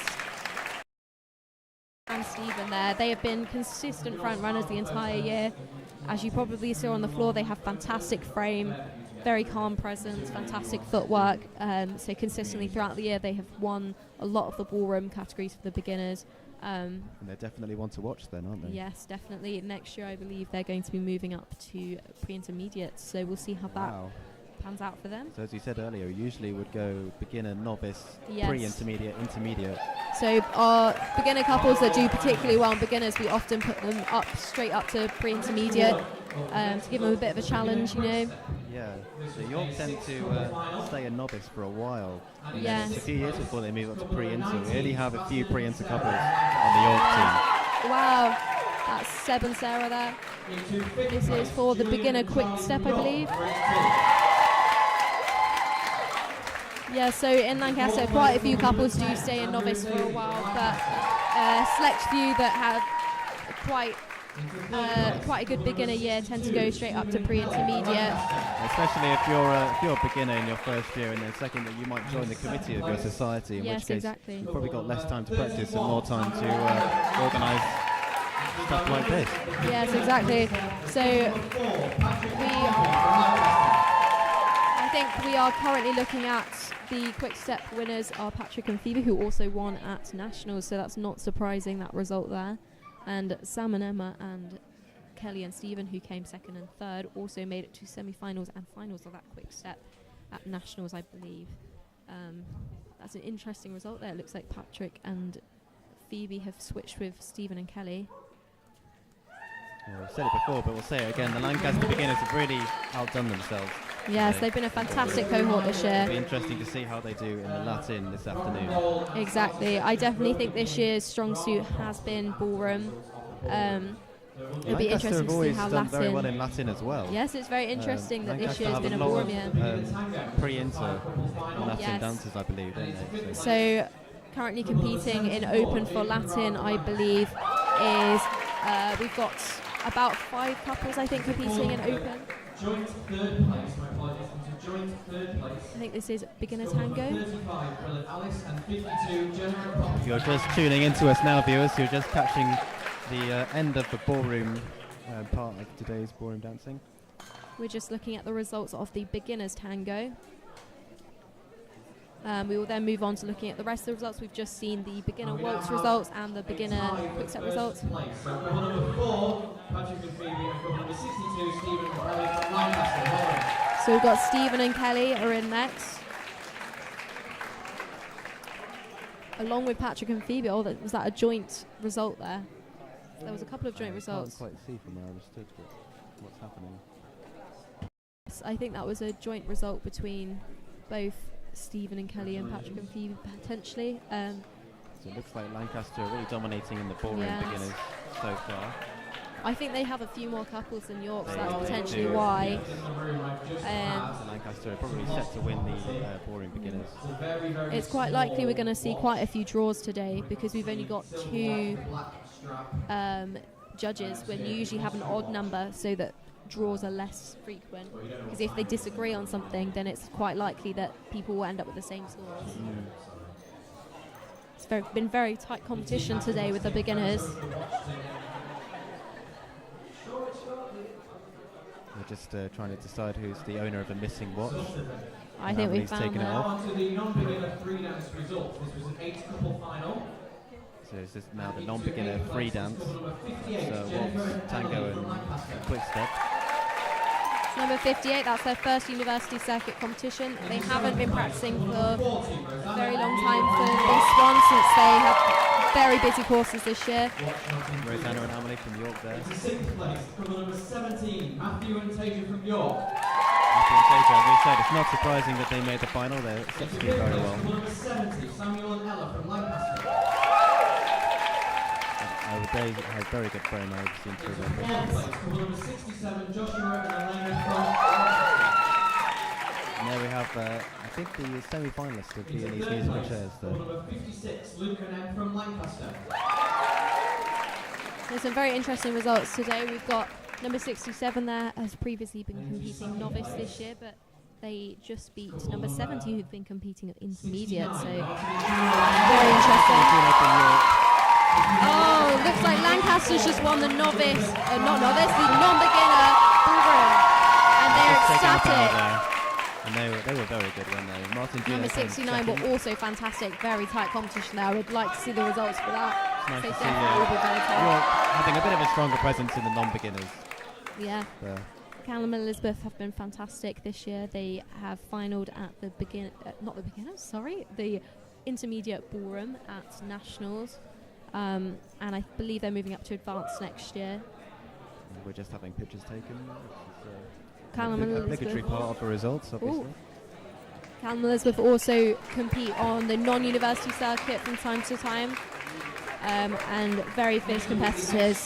and Stephen there. They have been consistent front runners the entire year. As you probably saw on the floor, they have fantastic frame, very calm presence, fantastic footwork. So consistently throughout the year, they have won a lot of the ballroom categories for the beginners. And they're definitely one to watch then, aren't they? Yes, definitely. Next year, I believe they're going to be moving up to pre-intermediate. So we'll see how that Wow. pans out for them. So as you said earlier, usually would go beginner, novice, Yes. pre-intermediate, intermediate. So our beginner couples that do particularly well in beginners, we often put them up straight up to pre-intermediate to give them a bit of a challenge, you know. Yeah. So York tend to stay a novice for a while. And then Yes. it's a few years before they move up to pre-inter. We only have a few pre-inter couples on the York team. Wow, that's Seb and Sarah there. This is for the beginner quick step, I believe. Yeah, so in Lancaster, quite a few couples do stay in novice for a while, but a select few that have quite a good beginner year tend to go straight up to pre-intermediate. Especially if you're a beginner in your first year, and then second that you might join the committee of your society, in Yes, which case exactly. you've probably got less time to practice and more time to organise stuff like this. Yes, exactly. So I think we are currently looking at the quick step winners are Patrick and Phoebe, who also won at nationals, so that's not surprising, that result there. And Sam and Emma and Kelly and Stephen, who came second and third, also made it to semi-finals and finals of that quick step at nationals, I believe. That's an interesting result there. It looks like Patrick and Phoebe have switched with Stephen and Kelly. Well, we've said it before, but we'll say it again. The Lancaster beginners have really outdone themselves. Yes, today. they've been a fantastic cohort this It'll be year. interesting to see how they do in the Latin this afternoon. Exactly. I definitely think this year's strong suit has been ballroom. It'll be Lancaster interesting have to see always how done very well Latin. in Latin as well. Yes, it's very interesting that this Lancaster year has have been a lot ballroom of, year. pre-inter Latin Yes. dancers, I believe, don't they? So currently competing in open for Latin, I believe, is we've got about 5 couples, I think, competing in open. Joint third place, my apologies, into joint third place. I think this is beginner tango. 35, Will and Alice, and 52, Jenna and Paul. If you're just tuning into us now, viewers, you're just catching the end of the ballroom part of today's ballroom dancing. We're just looking at the results of the beginners tango. We will then move on to looking at the rest of the results. We've just seen the beginner waltz results and the beginner quick step results. Place. So couple number 4, Patrick and Phoebe, and couple number 62, Stephen and Kelly from Lancaster. So we've got Stephen and Kelly are in next, along with Patrick and Phoebe. Oh, was that a joint result there? There was a couple of joint results. I can't quite see from where I stood what's happening. Yes, I think that was a joint result between both Stephen and Kelly and Patrick and Phoebe potentially. So it looks like Lancaster are really dominating in the ballroom Yes. beginners so far. I think they have a few more couples than York, so They that's do, potentially yes. why. Lancaster are probably set to win the ballroom beginners. It's quite likely we're going to see quite a few draws today because we've only got 2 judges when you usually have an odd number so that draws are less frequent. Because if they disagree on something, then it's quite likely that people will end up with the same scores. It's been very tight competition today with the beginners. We're just trying to decide who's the owner of the missing watch. I think we've found taken it that. off. On to the non-beginner free dance results. This was an 8-couple final. So this is now the non-beginner free dance. So waltz, tango and quickstep. It's number 58, that's their first university circuit competition. They haven't been practicing for a very long time for this one since they have very busy courses this year. Rosanna and Emily from York there. Sixth place, couple number 17, Matthew and Tasia from York. Matthew and Tasia, as we said, it's not surprising that they made the final. They're succeeding very well. Couple number 70, Samuel and Ella from Lancaster. They have very good frame, I've seen through them. Fourth place, couple number 67, Joshua and Elena from And there we have, I think, the semi-finalist of Viennese musical chairs there. couple number 56, Luke and Em from Lancaster. There's some very interesting results today. We've got number 67 there, has previously been competing novice this year, but they just beat number 70 who've been competing at intermediate, so very interesting. Oh, looks like Lancaster's just won the novice, not novice, the non-beginner ballroom, and they're ecstatic. And they were very good, weren't they? Martin Number Gino came 69 were second. also fantastic, very tight competition there. I would like to see the results for that. It's nice They to see definitely will be very tight. York having a bit of a stronger presence in the non-beginners. Yeah. There. Callum and Elizabeth have been fantastic this year. They have finalled at the the intermediate ballroom at Nationals. And I believe they're moving up to advanced next year. And we're just having pictures taken. Which is, Callum and a obligatory Elizabeth. part of the results, obviously. Ooh. Callum and Elizabeth also compete on the non-university circuit from time to time. And very fierce competitors.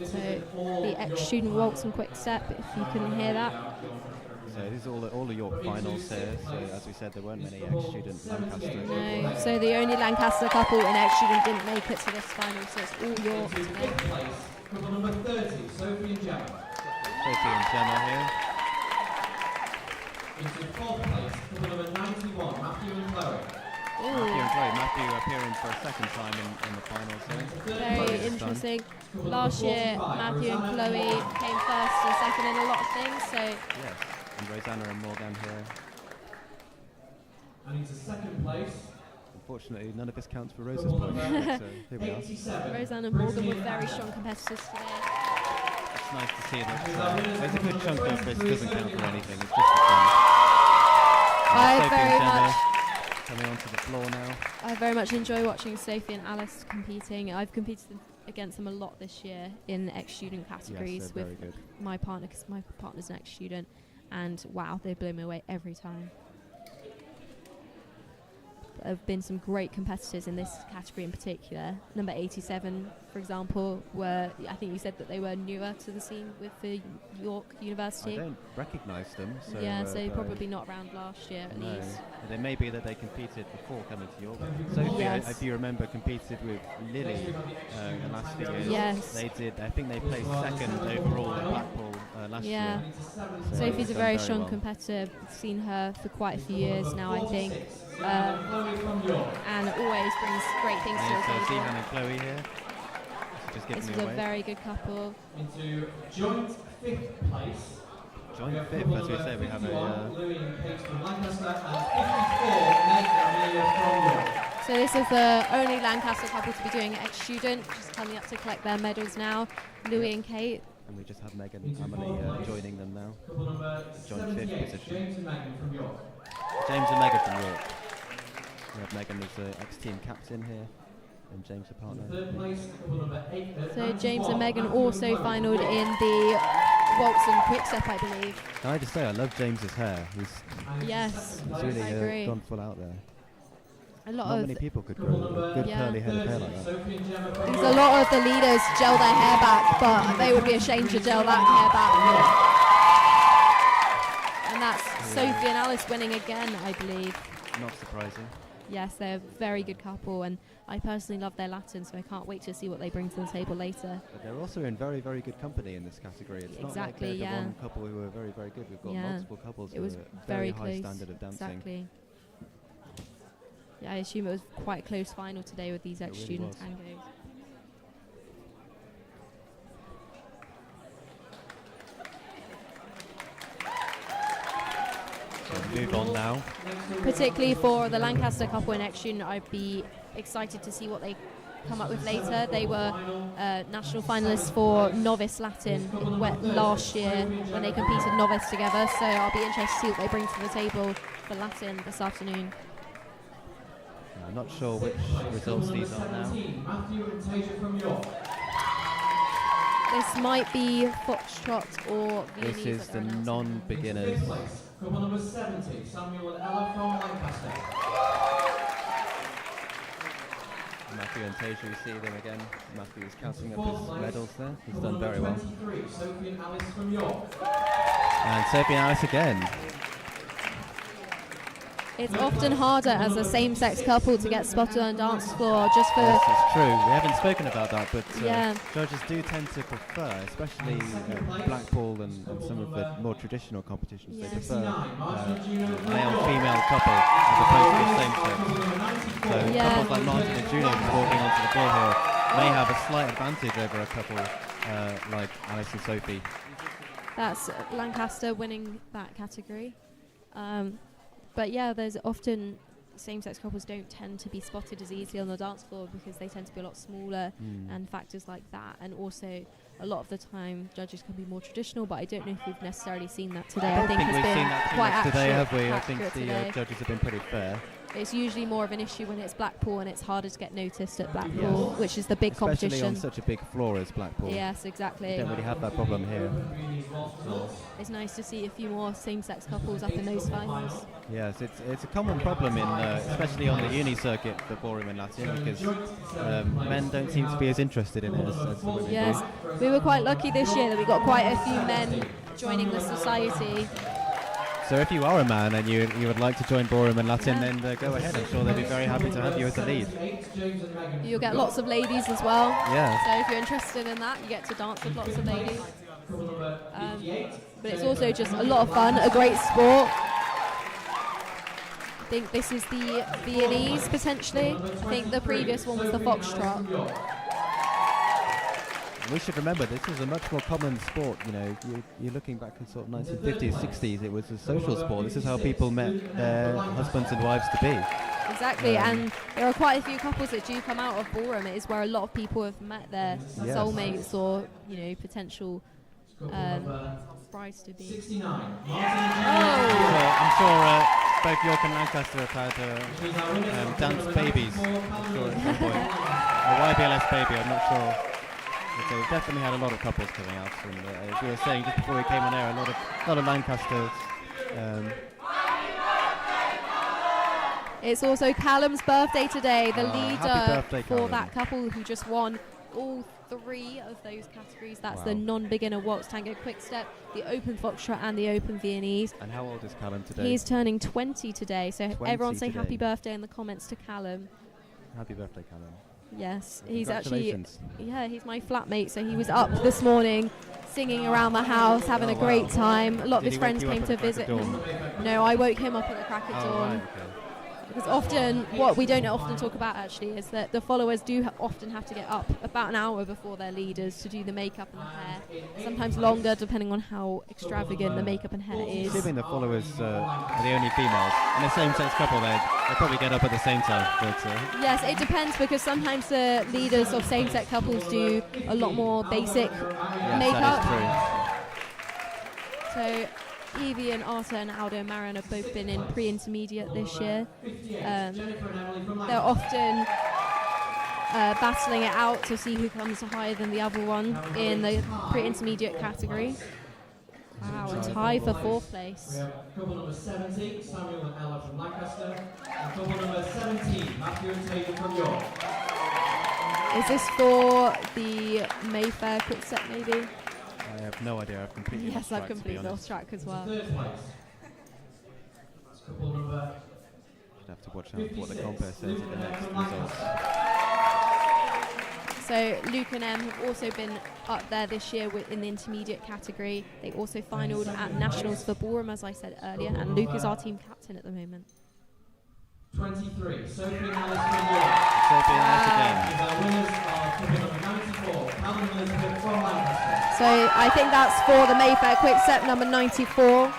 So the ex-student waltz and quickstep, if you can hear that. So these are all the York finals here. So as we said, there weren't many ex-student Lancaster. No, so the only Lancaster couple in ex-student didn't make it to this final, so it's all York today. Couple number 30, Sophie and Gemma. Sophie and Gemma here. Into fourth place, couple number 91, Matthew and Chloe. Matthew and Chloe. Matthew appearing for a second time in the finals here. Very interesting. Last year, Matthew and Chloe came first and second in a lot of things, so Yes. And Rosanna and Morgan here. And into second place, Unfortunately, none of this counts for Rosa's points. So here we are. 87. Roseanne and Morgan were very strong competitors today. It's nice to see that there's a good chunk of this doesn't count for anything. It's just for fun. I Sophie very and Gemma much coming onto the floor now. I very much enjoy watching Sophie and Alice competing. I've competed against them a lot this year in ex-student categories Yes, they're very with good. my partner, because my partner's an ex-student, and wow, they blow me away every time. There have been some great competitors in this category in particular. Number 87, for example, I think you said that they were newer to the scene with the York University. I don't recognise them. So, yeah, so but probably not around last year at no. least. It may be that they competed before coming to York. Sophie, Yes. if you remember, competed with Lily the last few years. Yes. They did. I think they placed second overall at Blackpool last Yeah. year. So Sophie's a done very strong well. competitor. I've seen her for quite a few years now, I think, and always brings great things to And the so table. Zihan and Chloe here. Just giving This me was a away. very good couple. Into joint fifth place. Joint fifth, as we said, we have a. Louis and Kate from Lancaster and 54, Meg and Amelia from York. So this is the only Lancaster couple to be doing ex-student, just coming up to collect their medals now. Louis and Kate. And we just have Megan and Emily joining them now. Couple number Joint fifth 78, position. James and Megan from York. James and Megan from York. We have Megan as the ex-team captain here, and James the partner. Third place, couple number 8. So James and Megan also finalled in the waltz and quickstep, I believe. Can I just say, I love James's hair. He's Yes, really I agree. gone full out there. Not many people could grow a good curly head of hair like that. Because a lot of the leaders gel their hair back, but they would be ashamed to gel that hair back. And that's Sophie and Alice winning again, I believe. Not surprising. Yes, they're a very good couple, and I personally love their Latin, so I can't wait to see what they bring to the table later. But they're also in very, very good company in this category. It's Exactly, not like they're yeah. the one couple who are very, very good. We've got multiple couples It who was are very high close. standard of dancing. Exactly. Yeah, I assume it was quite a close final today with these ex-student tangos. So move on now. Particularly for the Lancaster couple and ex-student, I'd be excited to see what they come up with later. They were national finalists for novice Latin last year when they competed novice together, so I'll be interested to see what they bring to the table for Latin this afternoon. I'm not sure which results these are now. This might be Foxtrot or Viennese. This is the non-beginners. Couple number 70, Samuel and Ella from Lancaster. Matthew and Tasia, you see them again. Matthew is counting up his medals there. He's done very well. Sophie and Alice from York. And Sophie and Alice again. It's often harder as a same-sex couple to get spotted on a dance floor just for... Yes, it's true. We haven't spoken about that, but Yeah. judges do tend to prefer, especially Blackpool and some of the more traditional competitions, they prefer male-female couple as opposed to the same sex. So couples like Martin and Juno walking onto the floor here may have a slight advantage over a couple like Alice and Sophie. That's Lancaster winning that category. But yeah, there's often same-sex couples don't tend to be spotted as easily on the dance floor because they tend to be a lot smaller and factors like that. And also, a lot of the time, judges can be more traditional, but I don't know if we've necessarily seen that today. I think we've it's been seen that quite much today, have we? I accurate think the today. judges have been pretty fair. It's usually more of an issue when it's Blackpool and it's harder to get noticed at Blackpool, which is the big Especially competition. on such a big floor as Blackpool. Yes, exactly. You don't really have that problem here. It's nice to see a few more same-sex couples up in those finals. Yes, it's a common problem in, especially on the uni circuit for ballroom and Latin, because men don't seem to be as interested in it as the women Yes, we were quite lucky this year that we got quite a few men joining the society. So if you are a man and you would like to join ballroom and Latin, then go ahead. I'm sure they'll be very happy to have you as the lead. You'll get lots of ladies as well. Yeah. So if you're interested in that, you get to dance with lots of ladies. But it's also just a lot of fun, a great sport. I think this is the Viennese potentially. I think the previous one was the Foxtrot. We should remember this was a much more common sport. You know, you're looking back in sort of 1950s, 60s. It was a social sport. This is how people met their husbands and wives to be. Exactly, and there are quite a few couples that do come out of ballroom. It is where a lot of people have met their soulmates or potential brides to be. 69. I'm sure both York and Lancaster have had dance babies. I'm sure at some point. A YBLS baby. I'm not sure. So we've definitely had a lot of couples coming out, and as we were saying just before we came on air, a lot of Lancasters. It's also Callum's birthday today, the Happy leader birthday, for Callum. that couple who just won all three of those categories. That's the non-beginner waltz, tango, quickstep, the open foxtrot, and the open Viennese. And how old is Callum today? He's turning 20 today, so 20 everyone say today. happy birthday in the comments to Callum. Happy birthday, Callum. Yes, he's actually, Congratulations. he's my flatmate, so he was up this morning singing around the house, having a great time. A lot of Did his he friends wake you came up to at the crack visit of him. dawn? No, I woke him up at the crack of Oh, dawn. right, okay. Because often, what we don't often talk about actually is that the followers do often have to get up about an hour before their leaders to do the makeup and the hair. Sometimes longer, depending on how extravagant the makeup and hair is. Assuming the followers are the only females, in a same-sex couple, they'll probably get up at the same time. But, Yes, it depends because sometimes the leaders of same-sex couples do a lot more basic makeup. That is true. So Evie and Arta and Aldo Marin have both been in pre-intermediate this year. They're often battling it out to see who comes higher than the other one in the pre-intermediate category. Wow, a tie for 4th place. We have couple number 17, Samuel and Ella from Lancaster, and couple number 17, Matthew and Taylor from York. Is this for the Mayfair quickstep maybe? I have no idea. I've completely Yes, lost track, I've to be completely honest. lost track as well. 3rd place. That's couple number Should have to watch out for what the 56, compare says Luke at the and Em next from results. Lancaster. So Luke and Em have also been up there this year in the intermediate category. They also finalled at Nationals for Ballroom, as I said earlier, and Luke is our team captain at the moment. 23, Sophie and Alice from York. Sophie and Alice again. And our winners are couple number 94, Callum and Elizabeth from Lancaster. So I think that's for the Mayfair quickstep number 94.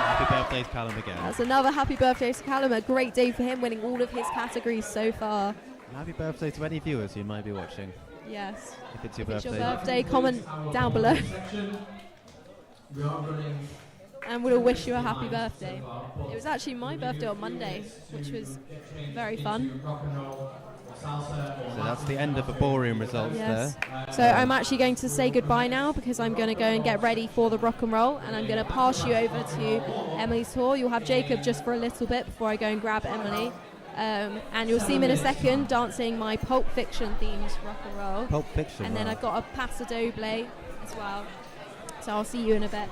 Happy birthday to Callum again. That's another happy birthday to Callum. A great day for him, winning all of his categories so far. And happy birthday to any viewers who might be watching. Yes. If it's your If it's birthday. your birthday, comment down below. We are running And we'll wish you a happy birthday. It was actually my birthday on Monday, which was very fun. So that's the end of the ballroom results Yes. there. So I'm actually going to say goodbye now because I'm going to go and get ready for the rock and roll, and I'm going to pass you over to Emily's tour. You'll have Jacob just for a little bit before I go and grab Emily. And you'll see me in a second dancing my Pulp Fiction themed rock and roll. Pulp Fiction. And then wow. I've got a Paso Doble as well. So I'll see you in a bit.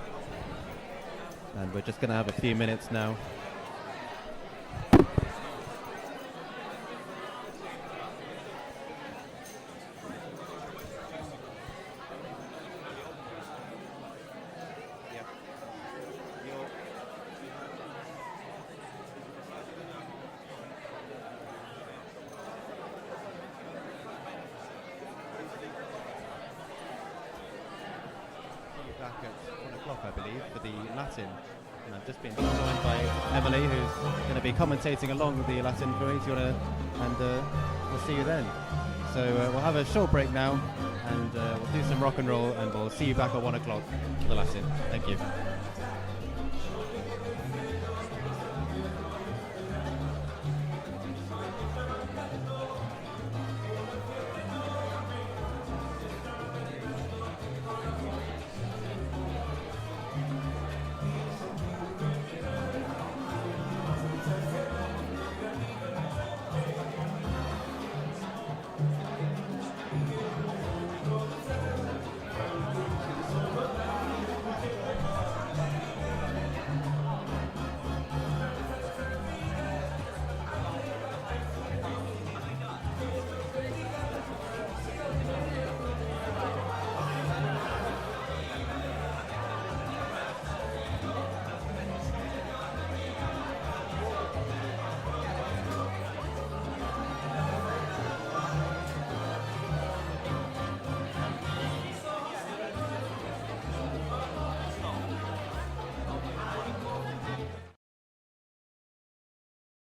And we're just going to have a few minutes now. Back at 1 o'clock, I believe, for the Latin. And I've just been joined by Emily, who's going to be commentating along with the Latin for each other, and we'll see you then. So we'll have a short break now, and we'll do some rock and roll, and we'll see you back at 1 o'clock for the Latin. Thank you.